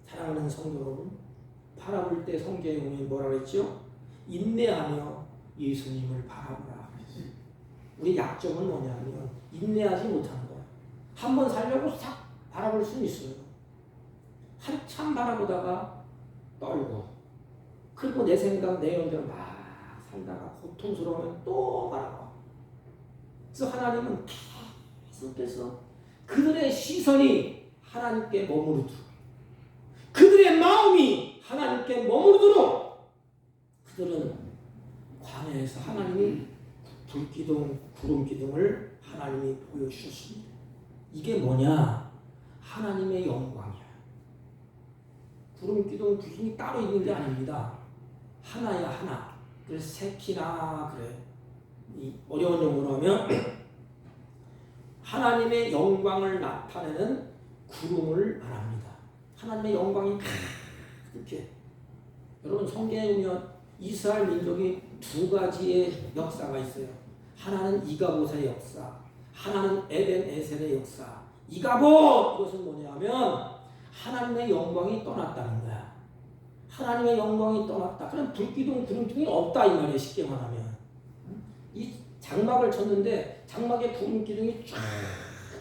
사랑하는 성도 여러분, 바라볼 때 성경에 보면 뭐라 그랬죠? 인내하며 예수님을 바라보라. 우리 약점은 뭐냐면 인내하지 못하는 거야. 한번 살려고 싹 바라볼 수는 있어요. 한참 바라보다가 떨고, 그리고 내 생각, 내 연대로 막 살다가 고통스러우면 또 바라봐. 그래서 하나님은 계속해서 그들의 시선이 하나님께 머무르도록, 그들의 마음이 하나님께 머무르도록 그들은 광야에서 하나님이 불기둥, 구름기둥을 하나님이 보여주셨습니다. 이게 뭐냐? 하나님의 영광이야. 구름기둥, 불기둥이 따로 있는 게 아닙니다. 하나야 하나. 그래서 세키나 그래. 이 어려운 용어로 하면 하나님의 영광을 나타내는 구름을 말합니다. 하나님의 영광이 이렇게. 여러분 성경에 보면 이스라엘 민족이 두 가지의 역사가 있어요. 하나는 이가봇의 역사, 하나는 에벤에셀의 역사. 이가봇, 이것은 뭐냐면 하나님의 영광이 떠났다는 거야. 하나님의 영광이 떠났다. 그럼 불기둥, 구름기둥이 없다 이 말이에요. 쉽게 말하면. 이 장막을 쳤는데 장막에 구름기둥이 쫙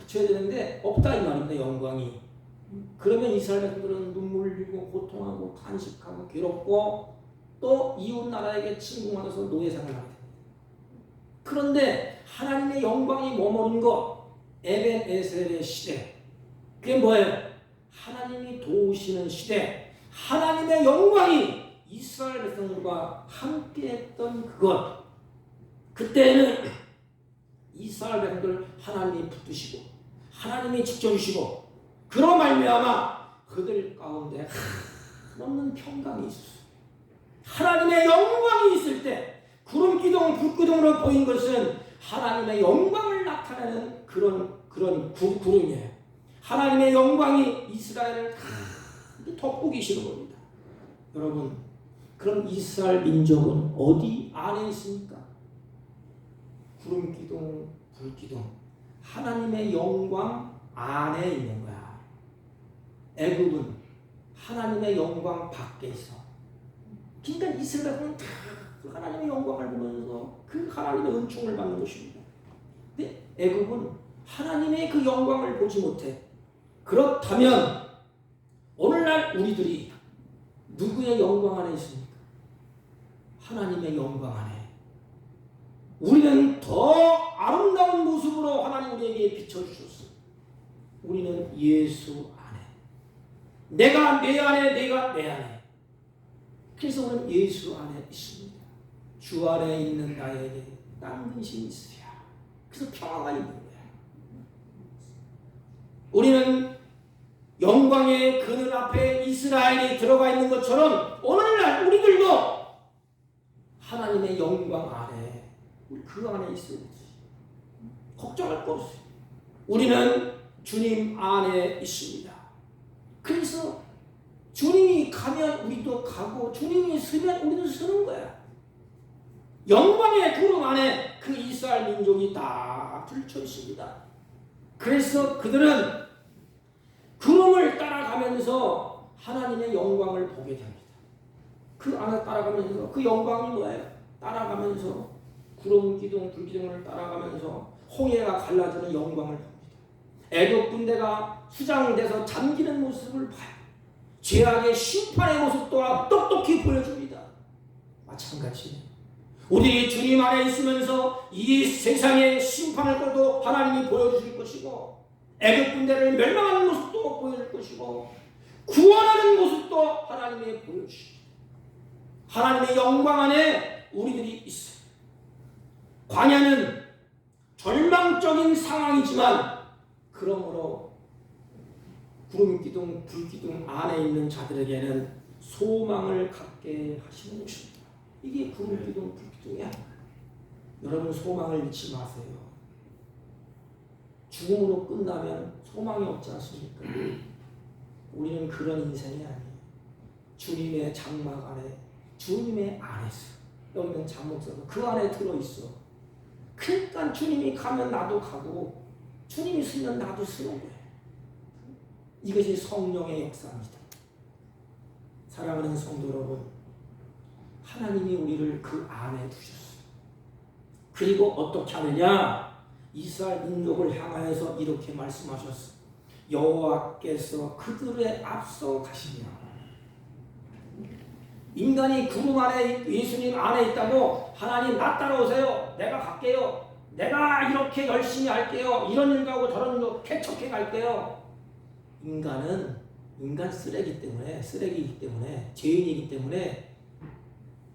붙여야 되는데 없다 이 말입니다. 영광이. 그러면 이스라엘 백성들은 눈물 흘리고 고통하고 간식하고 괴롭고 또 이웃 나라에게 침공하면서 노예생활을 하게 됩니다. 그런데 하나님의 영광이 머무른 것, 에벤에셀의 시대. 그게 뭐예요? 하나님이 도우시는 시대. 하나님의 영광이 이스라엘 백성들과 함께했던 그것. 그때는 이스라엘 백성들 하나님이 붙드시고 하나님이 지켜주시고 그로 말미암아 그들 가운데 한없는 평강이 있었어요. 하나님의 영광이 있을 때 구름기둥, 불기둥으로 보인 것은 하나님의 영광을 나타내는 그런 구름이에요. 하나님의 영광이 이스라엘을 덮고 계시는 겁니다. 여러분, 그럼 이스라엘 민족은 어디 안에 있습니까? 구름기둥, 불기둥, 하나님의 영광 안에 있는 거야. 애굽은 하나님의 영광 밖에 있어. 그러니까 이스라엘은 다 하나님의 영광을 보면서 그 하나님의 은총을 받는 것입니다. 근데 애굽은 하나님의 그 영광을 보지 못해. 그렇다면 오늘날 우리들이 누구의 영광 안에 있습니까? 하나님의 영광 안에. 우리는 더 아름다운 모습으로 하나님 우리에게 비춰주셨어요. 우리는 예수 안에. 내가 내 안에, 내가 내 안에. 그래서 우리는 예수 안에 있습니다. 주 안에 있는 나에게 딴 근심이 있으랴. 그래서 평화가 있는 거야. 우리는 영광의 그늘 앞에 이스라엘이 들어가 있는 것처럼 오늘날 우리들도 하나님의 영광 안에, 우리 그 안에 있어야 되지. 걱정할 거 없어요. 우리는 주님 안에 있습니다. 그래서 주님이 가면 우리도 가고 주님이 서면 우리도 서는 거야. 영광의 구름 안에 그 이스라엘 민족이 다 들쳐 있습니다. 그래서 그들은 구름을 따라가면서 하나님의 영광을 보게 됩니다. 그 안에 따라가면서 그 영광이 뭐예요? 따라가면서 구름 기둥, 불 기둥을 따라가면서 홍해가 갈라지는 영광을 봅니다. 애굽 군대가 수장돼서 잠기는 모습을 봐요. 죄악의 심판의 모습 또한 똑똑히 보여줍니다. 마찬가지 우리 주님 안에 있으면서 이 세상의 심판을 또도 하나님이 보여주실 것이고 애굽 군대를 멸망하는 모습도 보여줄 것이고 구원하는 모습도 하나님이 보여주십니다. 하나님의 영광 안에 우리들이 있어요. 광야는 절망적인 상황이지만 그러므로 구름 기둥, 불 기둥 안에 있는 자들에게는 소망을 갖게 하시는 것입니다. 이게 구름 기둥, 불 기둥이야. 여러분 소망을 잃지 마세요. 죽음으로 끝나면 소망이 없지 않습니까? 우리는 그런 인생이 아니에요. 주님의 장막 안에, 주님의 안에서 여기는 장목사가 그 안에 들어있어. 그러니까 주님이 가면 나도 가고 주님이 쓰면 나도 쓰는 거예요. 이것이 성령의 역사입니다. 사랑하는 성도 여러분, 하나님이 우리를 그 안에 두셨어요. 그리고 어떻게 하느냐? 이스라엘 민족을 향하여서 이렇게 말씀하셨어요. 여호와께서 그들의 앞서 가시며 인간이 구름 안에 예수님 안에 있다고 하나님 나 따라오세요. 내가 갈게요. 내가 이렇게 열심히 할게요. 이런 일 가고 저런 일도 개척해 갈게요. 인간 쓰레기이기 때문에 죄인이기 때문에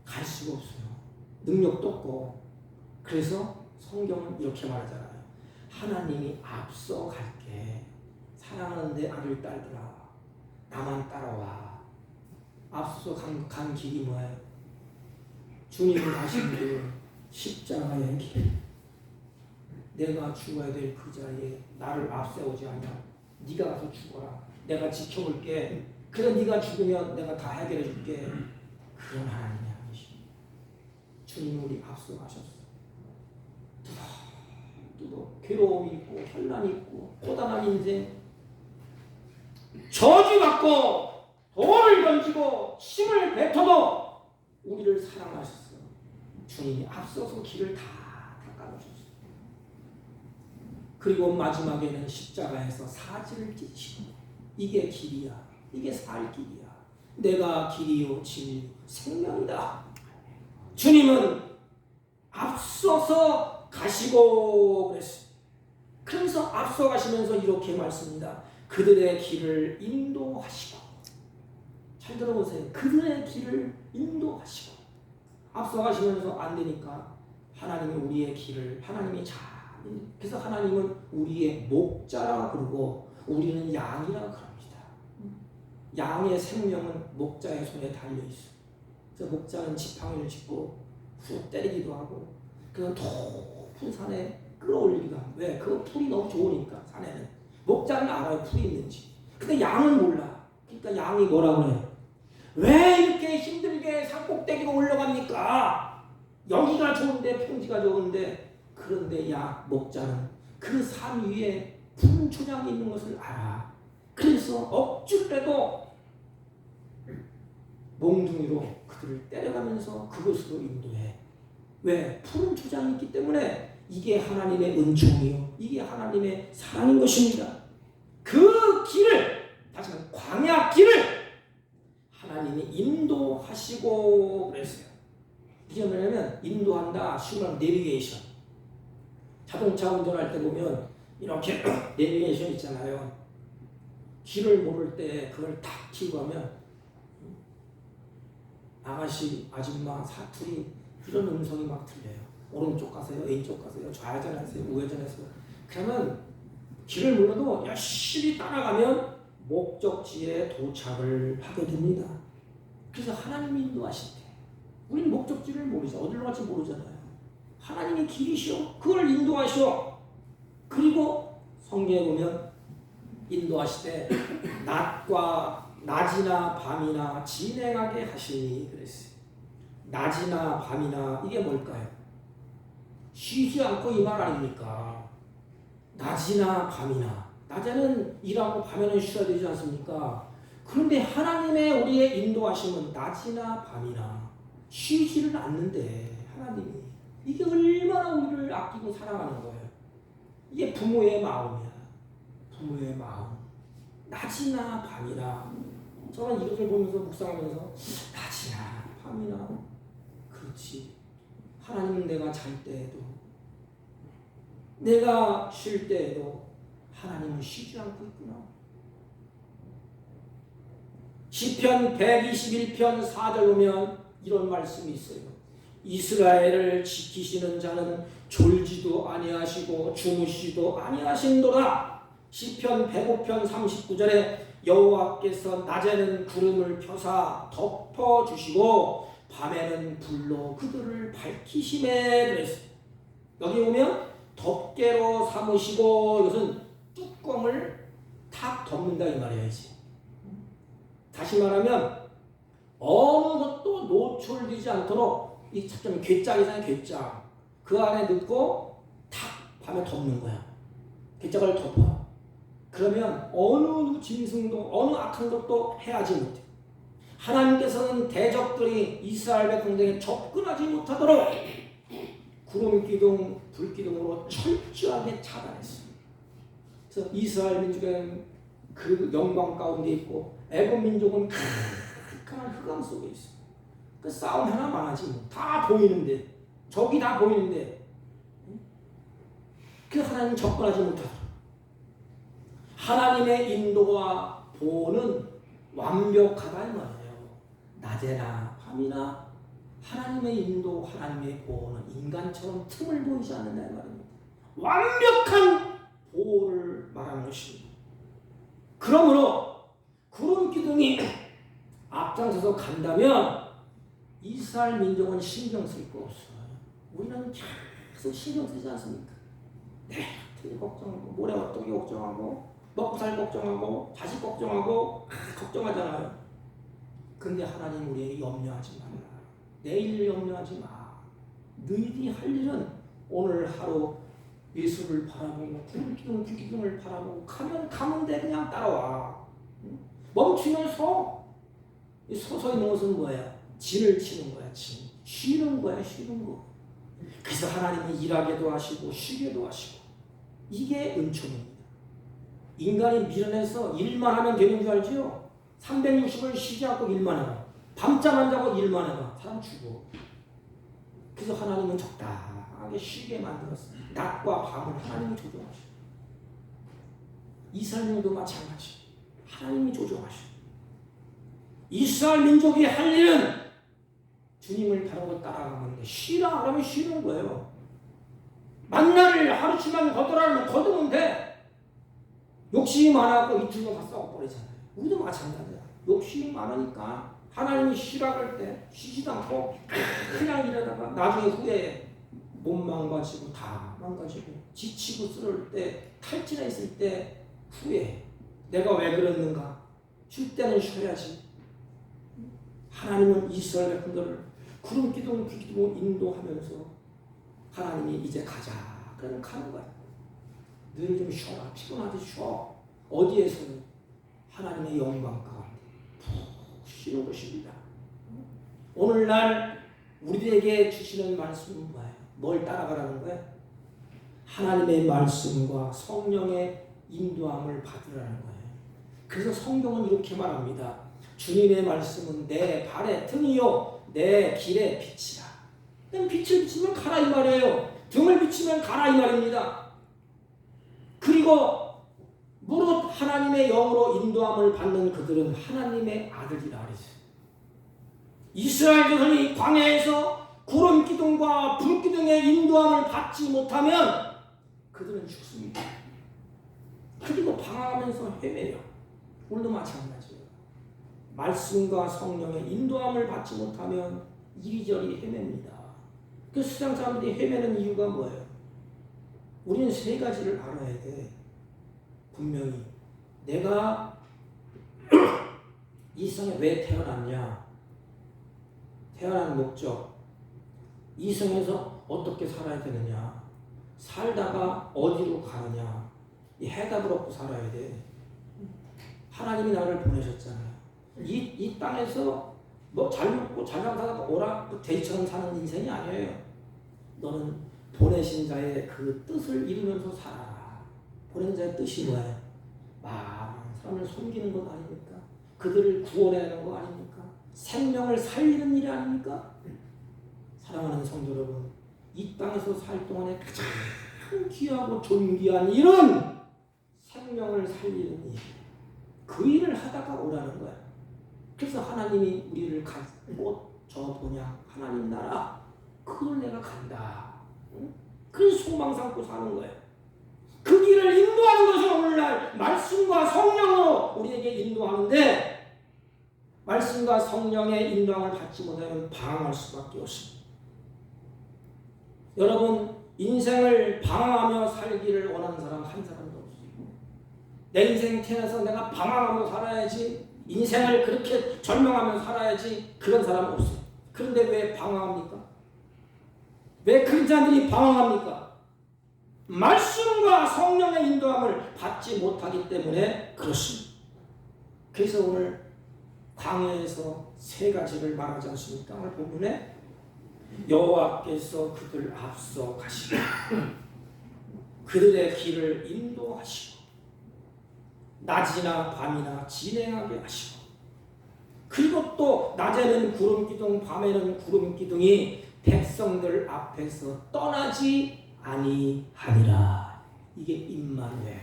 갈 수가 없어요. 능력도 없고. 그래서 성경은 이렇게 말하잖아요. 하나님이 앞서 갈게. 사랑하는 내 아들 딸들아 나만 따라와. 앞서 간 길이 뭐예요? 주님이 가신 길, 십자가의 길. 내가 죽어야 될 그 자리에 나를 앞세우지 않냐. 네가 가서 죽어라. 내가 지켜볼게. 그래 네가 죽으면 내가 다 해결해 줄게. 그런 하나님이 아니십니다. 주님 우리 앞서 가셨어. 또 괴로움이 있고 환난이 있고 고단한 인생, 저주받고 돌을 던지고 침을 뱉어도 우리를 사랑하셨어요. 주님이 앞서서 길을 다 닦아주셨어요. 그리고 마지막에는 십자가에서 사지를 찢으시고 이게 길이야. 이게 살 길이야. 내가 길이요 진리요 생명이다. 주님은 앞서서 가시고 그랬어요. 그래서 앞서 가시면서 이렇게 말씀합니다. 그들의 길을 인도하시고. 잘 들어보세요. 그들의 길을 인도하시고. 앞서 가시면서 안 되니까 하나님이 우리의 길을 하나님이 그래서 하나님은 우리의 목자라 그러고 우리는 양이라 그럽니다. 양의 생명은 목자의 손에 달려있어. 그래서 목자는 지팡이를 짚고 후 때리기도 하고 그냥 높은 산에 끌어올리기도 하고. 왜? 그 풀이 너무 좋으니까. 산에는 목자는 알아요 풀이 있는지. 근데 양은 몰라. 그러니까 양이 뭐라고 그래요? 왜 이렇게 힘들게 산꼭대기로 올라갑니까? 여기가 좋은데 평지가 좋은데. 그런데 목자는 그 산 위에 푸른 초장이 있는 것을 알아. 그래서 억지로라도 몽둥이로 그들을 때려가면서 그곳으로 인도해. 왜? 푸른 초장이 있기 때문에. 이게 하나님의 은총이요 이게 하나님의 사랑인 것입니다. 그 길을, 다시 말해 광야 길을 하나님이 인도하시고 그랬어요. 이게 뭐냐면 인도한다, 쉬운 내비게이션. 자동차 운전할 때 보면 이렇게 내비게이션 있잖아요. 길을 모를 때 그걸 탁 키고 하면 아가씨, 아줌마, 사투리 이런 음성이 막 들려요. 오른쪽 가세요, 왼쪽 가세요, 좌회전 하세요, 우회전 하세요. 그러면 길을 몰라도 열심히 따라가면 목적지에 도착을 하게 됩니다. 그래서 하나님이 인도하실 때 우리는 목적지를 모르죠. 어디로 갈지 모르잖아요. 하나님이 길이시오. 그걸 인도하시오. 그리고 성경에 보면 인도하실 때 낮이나 밤이나 진행하게 하시니 그랬어요. 낮이나 밤이나 이게 뭘까요? 쉬지 않고 이 말 아닙니까? 낮이나 밤이나 낮에는 일하고 밤에는 쉬어야 되지 않습니까? 그런데 하나님의 우리의 인도하심은 낮이나 밤이나 쉬지를 않는데 하나님이 이게 얼마나 우리를 아끼고 사랑하는 거예요. 이게 부모의 마음이야. 부모의 마음. 낮이나 밤이나 저는 이것을 보면서 묵상하면서 낮이나 밤이나 그렇지. 하나님은 내가 잘 때에도 내가 쉴 때에도 하나님은 쉬지 않고 있구나. 시편 121편 4절 보면 이런 말씀이 있어요. 이스라엘을 지키시는 자는 졸지도 아니하시고 주무시도 아니하신도다. 시편 105편 39절에 여호와께서 낮에는 구름을 펴사 덮어주시고 밤에는 불로 그들을 밝히심에 그랬어요. 여기 보면 덮개로 삼으시고 이것은 뚜껑을 탁 덮는다 이 말이야지. 다시 말하면 어느 것도 노출되지 않도록 이 차점 궤짝이잖아요. 궤짝 그 안에 넣고 탁 밤에 덮는 거야. 궤짝을 덮어. 그러면 어느 짐승도 어느 악한 것도 해하지 못해. 하나님께서는 대적들이 이스라엘 백성에게 접근하지 못하도록 구름기둥 불기둥으로 철저하게 차단했어요. 그래서 이스라엘 민족은 그 영광 가운데 있고 애굽 민족은 캄캄한 흑암 속에 있어. 그 싸움 하나만 하지 뭐. 다 보이는데 적이 다 보이는데 그 하나님 접근하지 못하더라. 하나님의 인도와 보호는 완벽하다 이 말이에요. 낮에나 밤이나 하나님의 인도, 하나님의 보호는 인간처럼 틈을 보이지 않는다 이 말입니다. 완벽한 보호를 말하는 것입니다. 그러므로 구름 기둥이 앞장서서 간다면 이스라엘 민족은 신경 쓸 거 없어요. 우리는 계속 신경 쓰지 않습니까? 내일 걱정하고 모레 어떻게 걱정하고 먹고 살 걱정하고 자식 걱정하고 걱정하잖아요. 그런데 하나님 우리에게 염려하지 마라. 내일을 염려하지 마. 너희들이 할 일은 오늘 하루 예수를 바라보고 불기둥을 바라보고 가면 돼. 그냥 따라와. 멈추면 서서 있는 것은 뭐야? 진을 치는 거야. 진. 쉬는 거야. 쉬는 거. 그래서 하나님이 일하게도 하시고 쉬게도 하시고 이게 은총입니다. 인간이 밀어내서 일만 하면 되는 줄 알지요? 360을 쉬지 않고 일만 해봐. 밤잠 안 자고 일만 해봐. 사람 죽어. 그래서 하나님은 적당하게 쉬게 만들었어요. 낮과 밤을 하나님이 조정하셔. 이스라엘 민족도 마찬가지. 하나님이 조정하셔. 이스라엘 민족이 할 일은 주님을 바라고 따라가는 데 쉬라 그러면 쉬는 거예요. 만나를 하루치만 거두라면 거두면 돼. 욕심이 많아서 이틀만 다 썩어버리잖아요. 우리도 마찬가지야. 욕심이 많으니까 하나님이 쉬라 그럴 때 쉬지도 않고 그냥 이러다가 나중에 후에 몸 망가지고 다 망가지고 지치고 쓰러질 때 탈진했을 때 후에 내가 왜 그랬는가. 쉴 때는 쉬어야지. 하나님은 이스라엘 백성들을 구름 기둥 불기둥 인도하면서 하나님이 이제 가자. 그러면 가는 거야. 늘 좀 쉬어라. 피곤하지 쉬어. 어디에서는 하나님의 영광 가운데 푹 쉬는 것입니다. 오늘날 우리에게 주시는 말씀은 뭐예요? 뭘 따라가라는 거예요? 하나님의 말씀과 성령의 인도함을 받으라는 거예요. 그래서 성경은 이렇게 말합니다. 주님의 말씀은 내 발의 등이요 내 길의 빛이라. 그럼 빛을 비치면 가라 이 말이에요. 등을 비치면 가라 이 말입니다. 그리고 무릇 하나님의 영으로 인도함을 받는 그들은 하나님의 아들이라 그랬어요. 이스라엘 자손이 광야에서 구름 기둥과 불 기둥의 인도함을 받지 못하면 그들은 죽습니다. 그리고 방황하면서 헤매요. 오늘도 마찬가지예요. 말씀과 성령의 인도함을 받지 못하면 이리저리 헤맵니다. 그 세상 사람들이 헤매는 이유가 뭐예요? 우리는 세 가지를 알아야 돼. 분명히 내가 이 세상에 왜 태어났냐? 태어난 목적, 이승에서 어떻게 살아야 되느냐, 살다가 어디로 가느냐, 이 해답을 얻고 살아야 돼. 하나님이 나를 보내셨잖아요. 이 땅에서 뭐 잘 먹고 잘 살다가 오라 돼지처럼 사는 인생이 아니에요. 너는 보내신 자의 그 뜻을 이루면서 살아라. 보낸 자의 뜻이 뭐예요? 많은 사람을 섬기는 것 아닙니까? 그들을 구원해내는 거 아닙니까? 생명을 살리는 일 아닙니까? 사랑하는 성도 여러분, 이 땅에서 살 동안에 가장 귀하고 존귀한 일은 생명을 살리는 일. 그 일을 하다가 오라는 거야. 그래서 하나님이 우리를 저 본향 하나님 나라 그걸 내가 간다. 응? 그 소망 삼고 사는 거예요. 그 길을 인도하는 것이 오늘날 말씀과 성령으로 우리에게 인도하는데, 말씀과 성령의 인도함을 받지 못하면 방황할 수밖에 없습니다. 여러분, 인생을 방황하며 살기를 원하는 사람 한 사람도 없어요. 내 인생 태어나서 내가 방황하며 살아야지, 인생을 그렇게 절망하며 살아야지, 그런 사람은 없어요. 그런데 왜 방황합니까? 왜 그리스도인들이 방황합니까? 말씀과 성령의 인도함을 받지 못하기 때문에 그렇습니다. 그래서 오늘 광야에서 세 가지를 말하지 않습니까? 오늘 본문에 여호와께서 그들 앞서 가시고 그들의 길을 인도하시고 낮이나 밤이나 진행하게 하시고, 그리고 또 낮에는 구름 기둥 밤에는 구름 기둥이 백성들 앞에서 떠나지 아니하니라. 이게 임마누엘.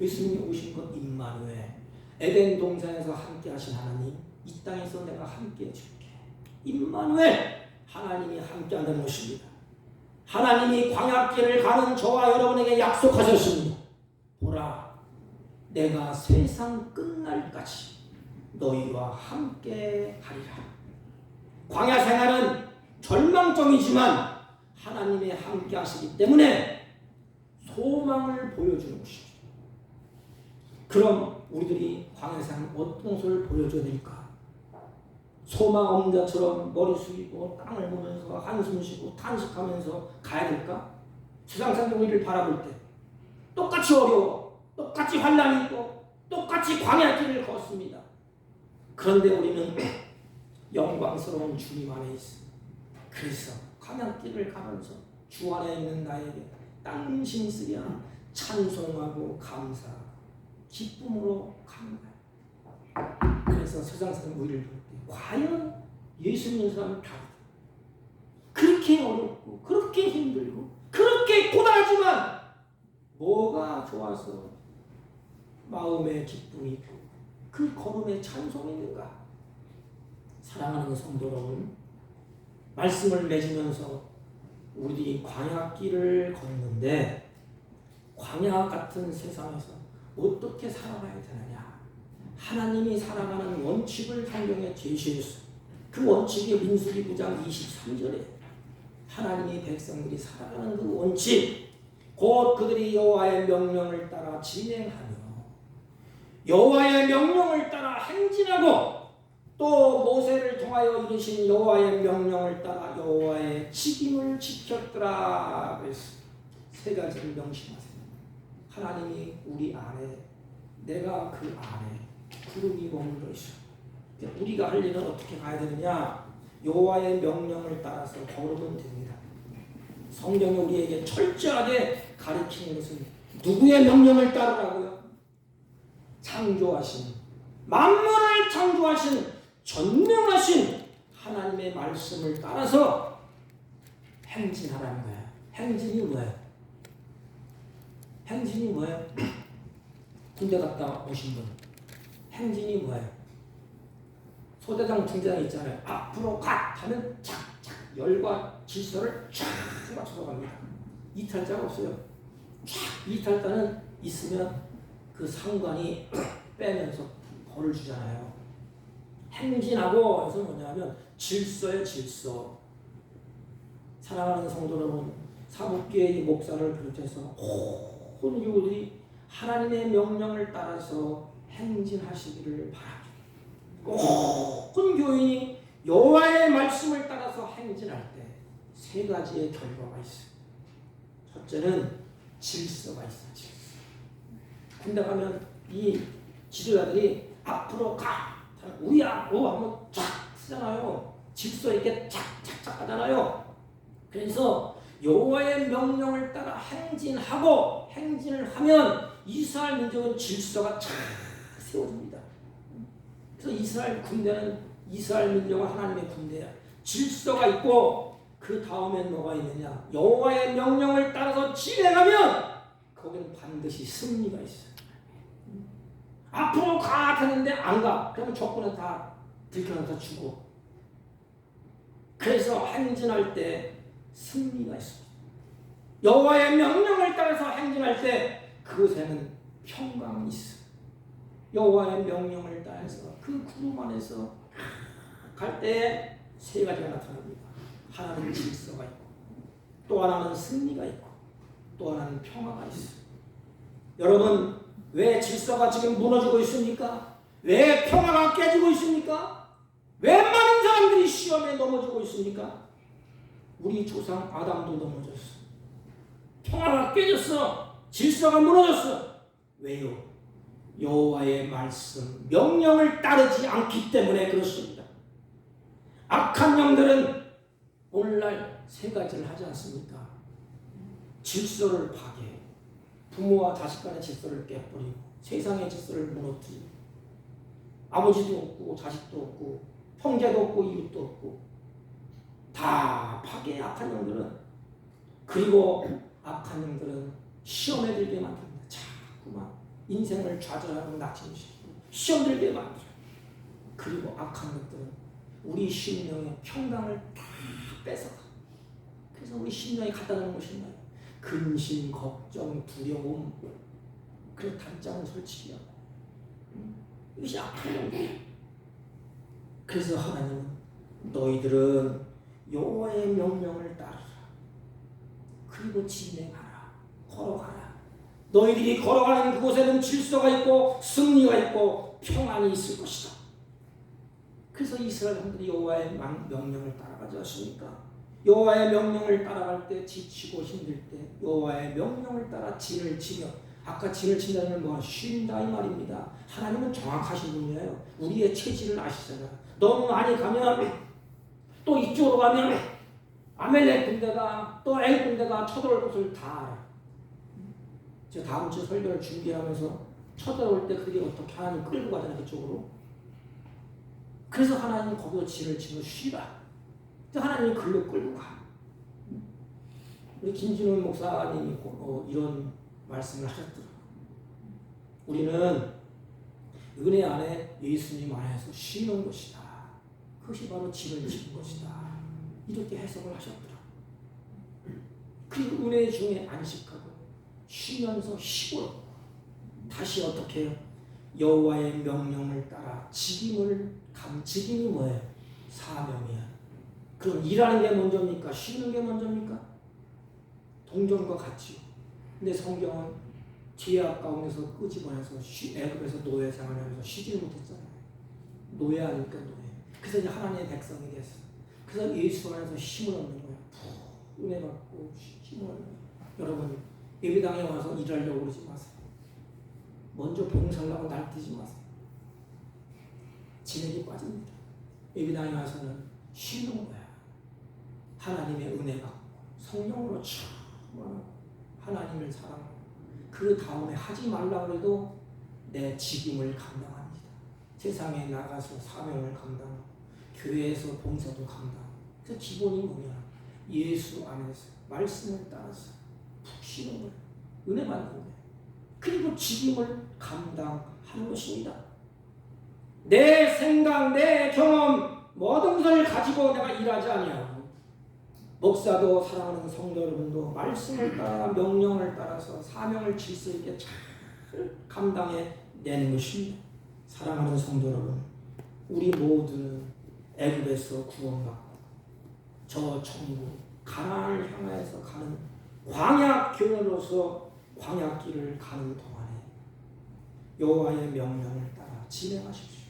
예수님이 오신 것 임마누엘. 에덴 동산에서 함께 하신 하나님, 이 땅에서 내가 함께 해줄게. 임마누엘. 하나님이 함께 한다는 것입니다. 하나님이 광야길을 가는 저와 여러분에게 약속하셨습니다. 보라, 내가 세상 끝날까지 너희와 함께 하리라. 광야 생활은 절망적이지만 하나님이 함께 하시기 때문에 소망을 보여주는 것입니다. 그럼 우리들이 광야 생활 어떤 것을 보여줘야 될까? 소망 없는 자처럼 머리 숙이고 땅을 보면서 한숨 쉬고 탄식하면서 가야 될까? 세상 사람들이 우리를 바라볼 때 똑같이 어려워, 똑같이 환난이 있고 똑같이 광야길을 걷습니다. 그런데 우리는 영광스러운 주님 안에 있습니다. 그래서 광야길을 가면서 주 안에 있는 나에게 땅 힘 쓰랴 찬송하고 감사하고 기쁨으로 가는 거예요. 그래서 세상 사람 우리를 볼 때 과연 예수 믿는 사람은 다르다. 그렇게 어렵고 그렇게 힘들고 그렇게 고단하지만 뭐가 좋아서 마음의 기쁨이 있고 그 걸음에 찬송이 있는가? 사랑하는 성도 여러분, 말씀을 맺으면서 우리들이 광야길을 걷는데 광야 같은 세상에서 어떻게 살아가야 되느냐? 하나님이 살아가는 원칙을 성경에 제시했어요. 그 원칙이 민수기 9장 23절에 하나님의 백성들이 살아가는 그 원칙, 곧 그들이 여호와의 명령을 따라 진행하며 여호와의 명령을 따라 행진하고 또 모세를 통하여 이르신 여호와의 명령을 따라 여호와의 직임을 지켰더라. 그래서 세 가지를 명심하세요. 하나님이 우리 안에, 내가 그 안에 구름이 머물러 있어. 우리가 할 일은 어떻게 가야 되느냐? 여호와의 명령을 따라서 걸으면 됩니다. 성경이 우리에게 철저하게 가르치는 것은 누구의 명령을 따르라고요? 창조하신, 만물을 창조하신 전능하신 하나님의 말씀을 따라서 행진하라는 거예요. 행진이 뭐예요? 행진이 뭐예요? 군대 갔다 오신 분, 행진이 뭐예요? 소대장 중대장 있잖아요. 앞으로 가! 하면 착착 열과 질서를 쫙 맞춰서 갑니다. 이탈자가 없어요. 쫙 이탈자는 있으면 그 상관이 빼면서 벌을 주잖아요. 행진하고 해서 뭐냐면 질서의 질서. 사랑하는 성도 여러분, 사복교의 목사를 비롯해서 모든 교우들이 하나님의 명령을 따라서 행진하시기를 바랍니다. 모든 교인이 여호와의 말씀을 따라서 행진할 때 세 가지의 결과가 있어요. 첫째는 질서가 있어요. 질서. 군대 가면 이 지도자들이 앞으로 가, 우야, 오 하면 쫙 쓰잖아요. 질서 있게 착착착 하잖아요. 그래서 여호와의 명령을 따라 행진을 하면 이스라엘 민족은 질서가 착 세워집니다. 그래서 이스라엘 군대는 이스라엘 민족은 하나님의 군대야. 질서가 있고 그 다음엔 뭐가 있느냐? 여호와의 명령을 따라서 진행하면 거기는 반드시 승리가 있어요. 앞으로 가 하는데 안 가. 그러면 적군은 다 들켜나서 죽어. 그래서 행진할 때 승리가 있습니다. 여호와의 명령을 따라서 행진할 때 그곳에는 평강이 있어요. 여호와의 명령을 따라서 그 구름 안에서 갈 때에 세 가지가 나타납니다. 하나는 질서가 있고, 또 하나는 승리가 있고, 또 하나는 평화가 있어요. 여러분, 왜 질서가 지금 무너지고 있습니까? 왜 평화가 깨지고 있습니까? 왜 많은 사람들이 시험에 넘어지고 있습니까? 우리 조상 아담도 넘어졌어. 평화가 깨졌어. 질서가 무너졌어. 왜요? 여호와의 말씀, 명령을 따르지 않기 때문에 그렇습니다. 악한 영들은 오늘날 세 가지를 하지 않습니까? 질서를 파괴해. 부모와 자식 간의 질서를 깨버리고 세상의 질서를 무너뜨리고 아버지도 없고 자식도 없고 형제도 없고 이웃도 없고 다 파괴해. 악한 영들은. 그리고 악한 영들은 시험에 들게 만듭니다. 자꾸만 인생을 좌절하고 낙심시키고 시험 들게 만들어요. 그리고 악한 영들은 우리 심령의 평강을 다 뺏어가. 그래서 우리 심령이 갖다 놓은 것이 뭐예요? 근심, 걱정, 두려움, 그런 단장을 설치려. 이것이 악한 영들이에요. 그래서 하나님은 너희들은 여호와의 명령을 따르라. 그리고 진행하라. 걸어가라. 너희들이 걸어가는 그곳에는 질서가 있고 승리가 있고 평안이 있을 것이다. 그래서 이스라엘 사람들이 여호와의 명령을 따라가지 않습니까? 여호와의 명령을 따라갈 때 지치고 힘들 때 여호와의 명령을 따라 진을 치며, 아까 진을 친다는 건 쉰다 이 말입니다. 하나님은 정확하신 분이에요. 우리의 체질을 아시잖아요. 너무 많이 가면 또 이쪽으로 가면 아멜렉 군대가 또 엘 군대가 쳐들어올 것을 다 알아요. 제가 다음 주 설교를 준비하면서 쳐들어올 때 그들이 어떻게 하나님 끌고 가잖아요. 그쪽으로. 그래서 하나님은 거기서 진을 치며 쉬라. 하나님이 글로 끌고 가. 우리 김진훈 목사님이 이런 말씀을 하셨더라고요. 우리는 은혜 안에 예수님 안에서 쉬는 것이다. 그것이 바로 진을 치는 것이다. 이렇게 해석을 하셨더라고요. 그리고 은혜 중에 안식하고 쉬면서 쉬고 다시 어떻게 해요? 여호와의 명령을 따라 직임이 뭐예요? 사명이야. 그럼 일하는 게 먼저입니까? 쉬는 게 먼저입니까? 동전과 같지요. 근데 성경은 죄악 가운데서 끄집어내서 애굽에서 노예 생활하면서 쉬지 못했잖아요. 노예 아닙니까? 노예. 그래서 이제 하나님의 백성이 됐어. 그래서 예수 안에서 힘을 얻는 거야. 은혜 받고 힘을 얻는 거야. 여러분, 예배당에 와서 일하려고 그러지 마세요. 먼저 봉사하려고 날뛰지 마세요. 진액이 빠집니다. 예배당에 와서는 쉬는 거야. 하나님의 은혜 받고 성령으로 충만하고 하나님을 사랑하고 그 다음에 하지 말라고 해도 내 직임을 감당합니다. 세상에 나가서 사명을 감당하고 교회에서 봉사도 감당하고. 그 기본이 뭐냐? 예수 안에서 말씀을 따라서 푹 쉬는 거예요. 은혜 받는 거예요. 그리고 직임을 감당하는 것입니다. 내 생각, 내 경험 모든 것을 가지고 내가 일하지 아니하고, 목사도 사랑하는 성도 여러분도 말씀을 따라 명령을 따라서 사명을 질서 있게 잘 감당해 내는 것입니다. 사랑하는 성도 여러분, 우리 모두는 애굽에서 구원받고 저 천국 가나안을 향해서 가는 광야교회로서 광야길을 가는 동안에 여호와의 명령을 따라 진행하십시오.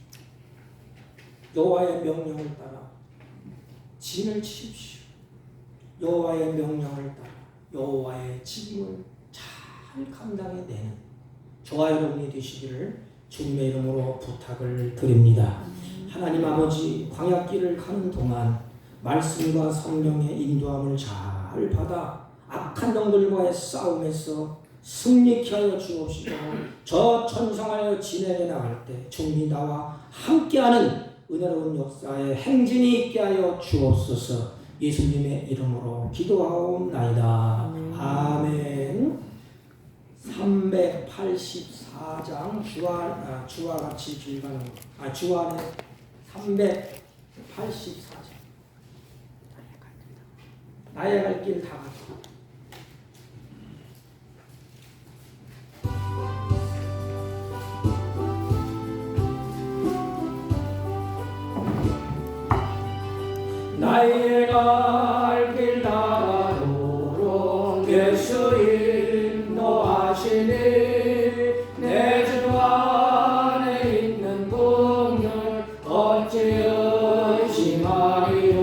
여호와의 명령을 따라 진을 치십시오. 여호와의 명령을 따라 여호와의 책임을 잘 감당해내는 저와 여러분이 되시기를 주님의 이름으로 부탁을 드립니다. 하나님 아버지, 광야길을 가는 동안 말씀과 성령의 인도함을 잘 받아 악한 영들과의 싸움에서 승리케 하여 주옵시고, 저 천성하여 지내게 나갈 때 주님이 나와 함께하는 은혜로운 역사의 행진이 있게 하여 주옵소서. 예수님의 이름으로 기도하옵나이다. 아멘. 384장 주와 같이 길 가는 주안의 384장 나의 갈 길 다 갔다. 나의 갈 길 다가도록 예수 인도하시니 내 주 안에 있는 분을 어찌 의심하리요.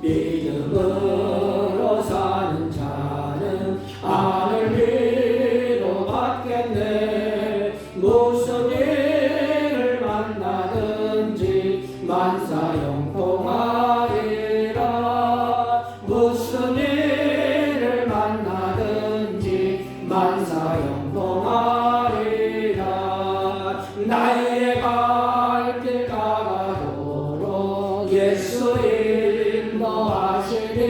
믿음으로 사는 자는 하늘 위로 받겠네. 무슨 일을 만나든지 만사형통하리라. 무슨 일을 만나든지 만사형통하리라. 나의 갈 길 가가도록 예수 인도하시니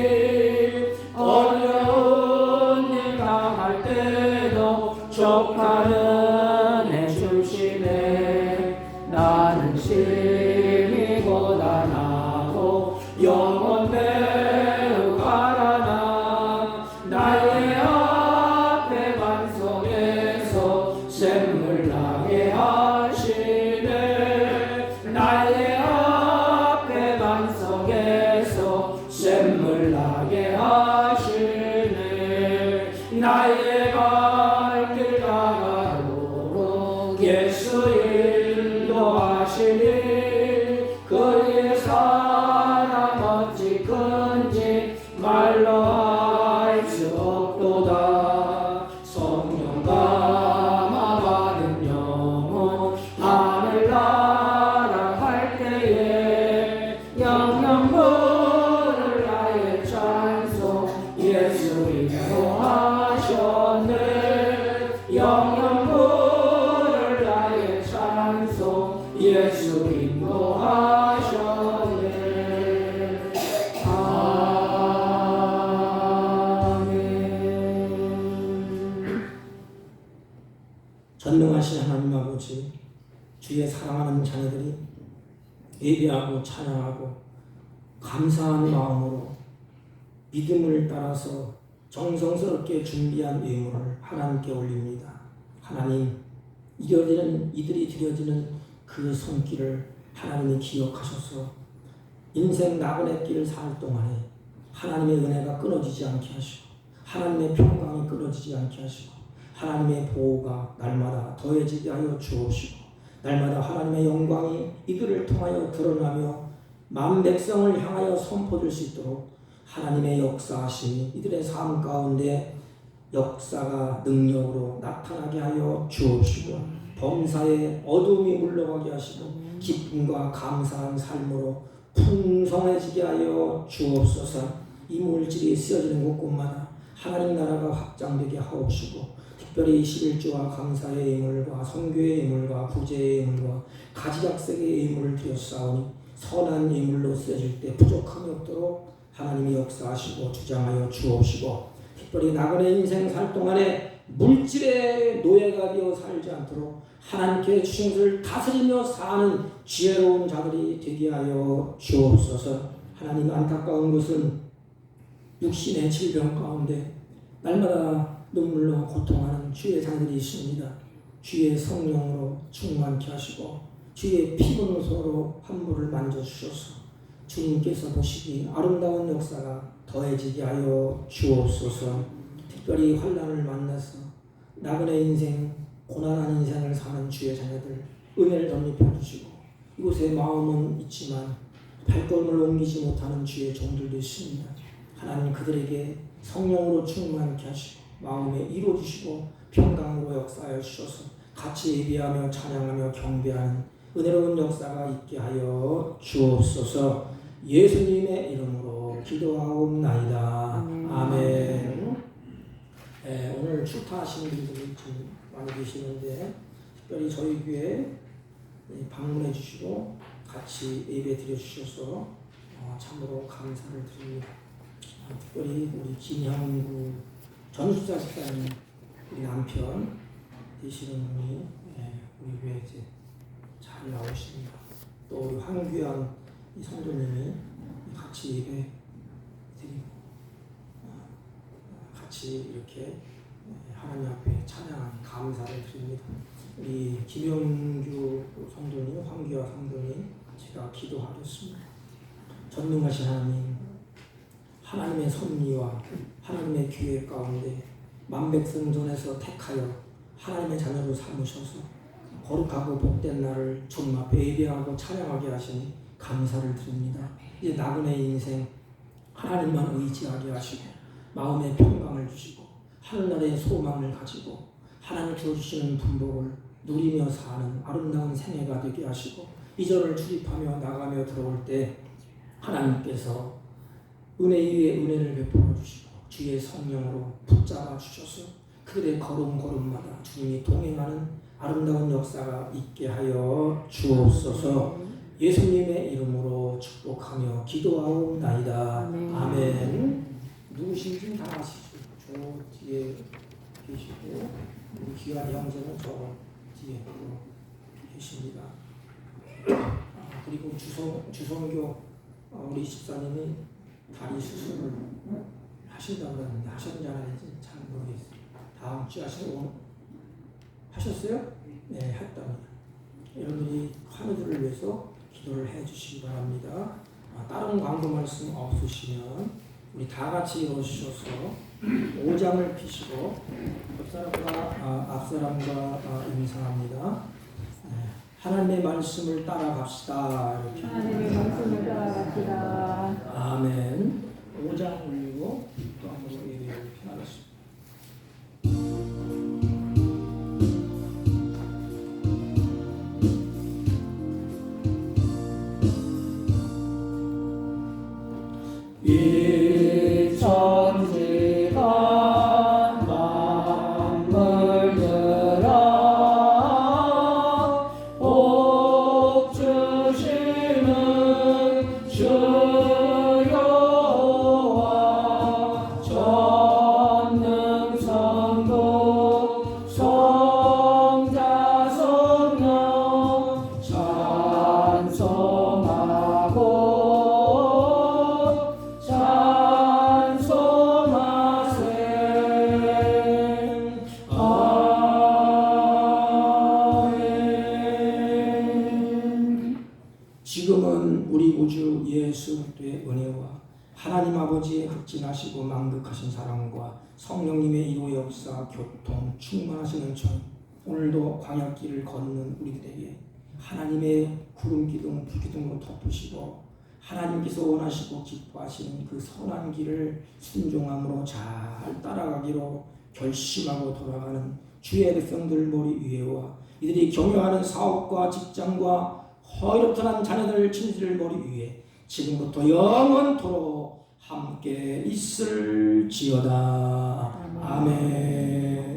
어려운 일 당할 때도 족하는 해주시네. 나는 심히 고단하고 영혼 매우 가라나. 나의 앞에 반석에서 샘물 나게 하시네. 나의 앞에 반석에서 샘물 나게 하시네. 나의 갈 길 가가도록 예수 인도하시니 그의 사랑 어찌 큰지 말로 알 수 없도다. 성령 감화 받은 영혼 하늘나라 갈 때에 영영 부를 나의 찬송 예수 인도하셨네. 영영 부를 나의 찬송 예수 인도하셨네. 아멘. 전능하신 하나님 아버지, 주의 사랑하는 자녀들이 예배하고 찬양하고 감사한 마음으로 믿음을 따라서 정성스럽게 준비한 예물을 하나님께 올립니다. 하나님, 이들이 드려지는 그 손길을 하나님이 기억하셔서 인생 나그네 길을 살 동안에 하나님의 은혜가 끊어지지 않게 하시고 하나님의 평강이 끊어지지 않게 하시고 하나님의 보호가 날마다 더해지게 하여 주옵시고 날마다 하나님의 영광이 이들을 통하여 드러나며 만 백성을 향하여 선포될 수 있도록 하나님의 역사하심이 이들의 삶 가운데 역사가 능력으로 나타나게 하여 주옵시고 범사에 어둠이 물러가게 하시고 기쁨과 감사한 삶으로 풍성해지게 하여 주옵소서. 이 물질이 쓰여지는 곳곳마다 하나님 나라가 확장되게 하옵시고 특별히 11조와 감사의 예물과 선교의 예물과 구제의 예물과 가지각색의 예물을 드렸사오니 선한 예물로 쓰여질 때 부족함이 없도록 하나님이 역사하시고 주장하여 주옵시고 특별히 나그네 인생 살 동안에 물질의 노예가 되어 살지 않도록 하나님께 주신 것을 다스리며 사는 지혜로운 자들이 되게 하여 주옵소서. 하나님, 안타까운 것은 육신의 질병 가운데 날마다 눈물로 고통하는 주의 자들이 있습니다. 주의 성령으로 충만케 하시고 주의 피분소로 환부를 만져주셔서 주님께서 보시기 아름다운 역사가 더해지게 하여 주옵소서. 특별히 환난을 만나서 나그네 인생, 고난한 인생을 사는 주의 자녀들 은혜를 덧입혀 주시고 이곳에 마음은 있지만 발걸음을 옮기지 못하는 주의 종들도 있습니다. 하나님 그들에게 성령으로 충만케 하시고 마음에 이루어주시고 평강으로 역사하여 주셔서 같이 예배하며 찬양하며 경배하는 은혜로운 역사가 있게 하여 주옵소서. 예수님의 이름으로 기도하옵나이다. 아멘. 오늘 출타하시는 분들이 좀 많이 계시는데 특별히 저희 교회 방문해 주시고 같이 예배 드려 주셔서 참으로 감사를 드립니다. 특별히 우리 김형구 전수자 집사님 우리 남편 되시는 분이 우리 교회에 이제 잘 나오십니다. 또 우리 황규현 이 성도님이 같이 예배 드리고 같이 이렇게 하나님 앞에 찬양하는 감사를 드립니다. 우리 김영규 성도님, 황규현 성도님 제가 기도하겠습니다. 전능하신 하나님, 하나님의 섭리와 하나님의 기회 가운데 만백성전에서 택하여 하나님의 자녀로 삼으셔서 거룩하고 복된 날을 주님 앞에 예배하고 찬양하게 하시니 감사를 드립니다. 이제 나그네 인생 하나님만 의지하게 하시고 마음의 평강을 주시고 하늘나라의 소망을 가지고 하나님 주시는 분복을 누리며 사는 아름다운 생애가 되게 하시고 이절을 출입하며 나가며 들어올 때 하나님께서 은혜 위에 은혜를 베풀어 주시고 주의 성령으로 붙잡아 주셔서 그들의 걸음걸음마다 주님이 동행하는 아름다운 역사가 있게 하여 주옵소서. 예수님의 이름으로 축복하며 기도하옵나이다. 아멘. 누구신지 다 아시죠? 저 뒤에 계시고 우리 귀한 형제는 저 뒤에 계십니다. 그리고 주성교 우리 집사님이 다리 수술을 하신다고 하는데 하셨는지 안 하는지 잘 모르겠어요. 다음 주에 하셨어요? 네, 했답니다. 여러분이 환우들을 위해서 기도를 해주시기 바랍니다. 다른 광고 말씀 없으시면 우리 다 같이 일어서셔서 5장을 피시고 옆사람과 앞사람과 인사합니다. 하나님의 말씀을 따라갑시다. 이렇게. 하나님의 말씀을 따라갑시다. 아멘. 5장 올리고 또 한번 예배를 펴나갔습니다. 이 천지가 만물들아 복 주시는 주 여호와 전능성부 성자 성령 찬송하고 지금은 우리 우주 예수 그리스도의 은혜와 하나님 아버지의 극진하시고 만극하신 사랑과 성령님의 이로 역사 교통 충만하시는 전 오늘도 광야길을 걷는 우리들에게 하나님의 구름 기둥 불기둥으로 덮으시고 하나님께서 원하시고 기뻐하시는 그 선한 길을 순종함으로 잘 따라가기로 결심하고 돌아가는 주의 백성들 머리 위에와 이들이 경영하는 사업과 직장과 허이롭던 자녀들 친지들 머리 위에 지금부터 영원토록 함께 있을지어다. 아멘.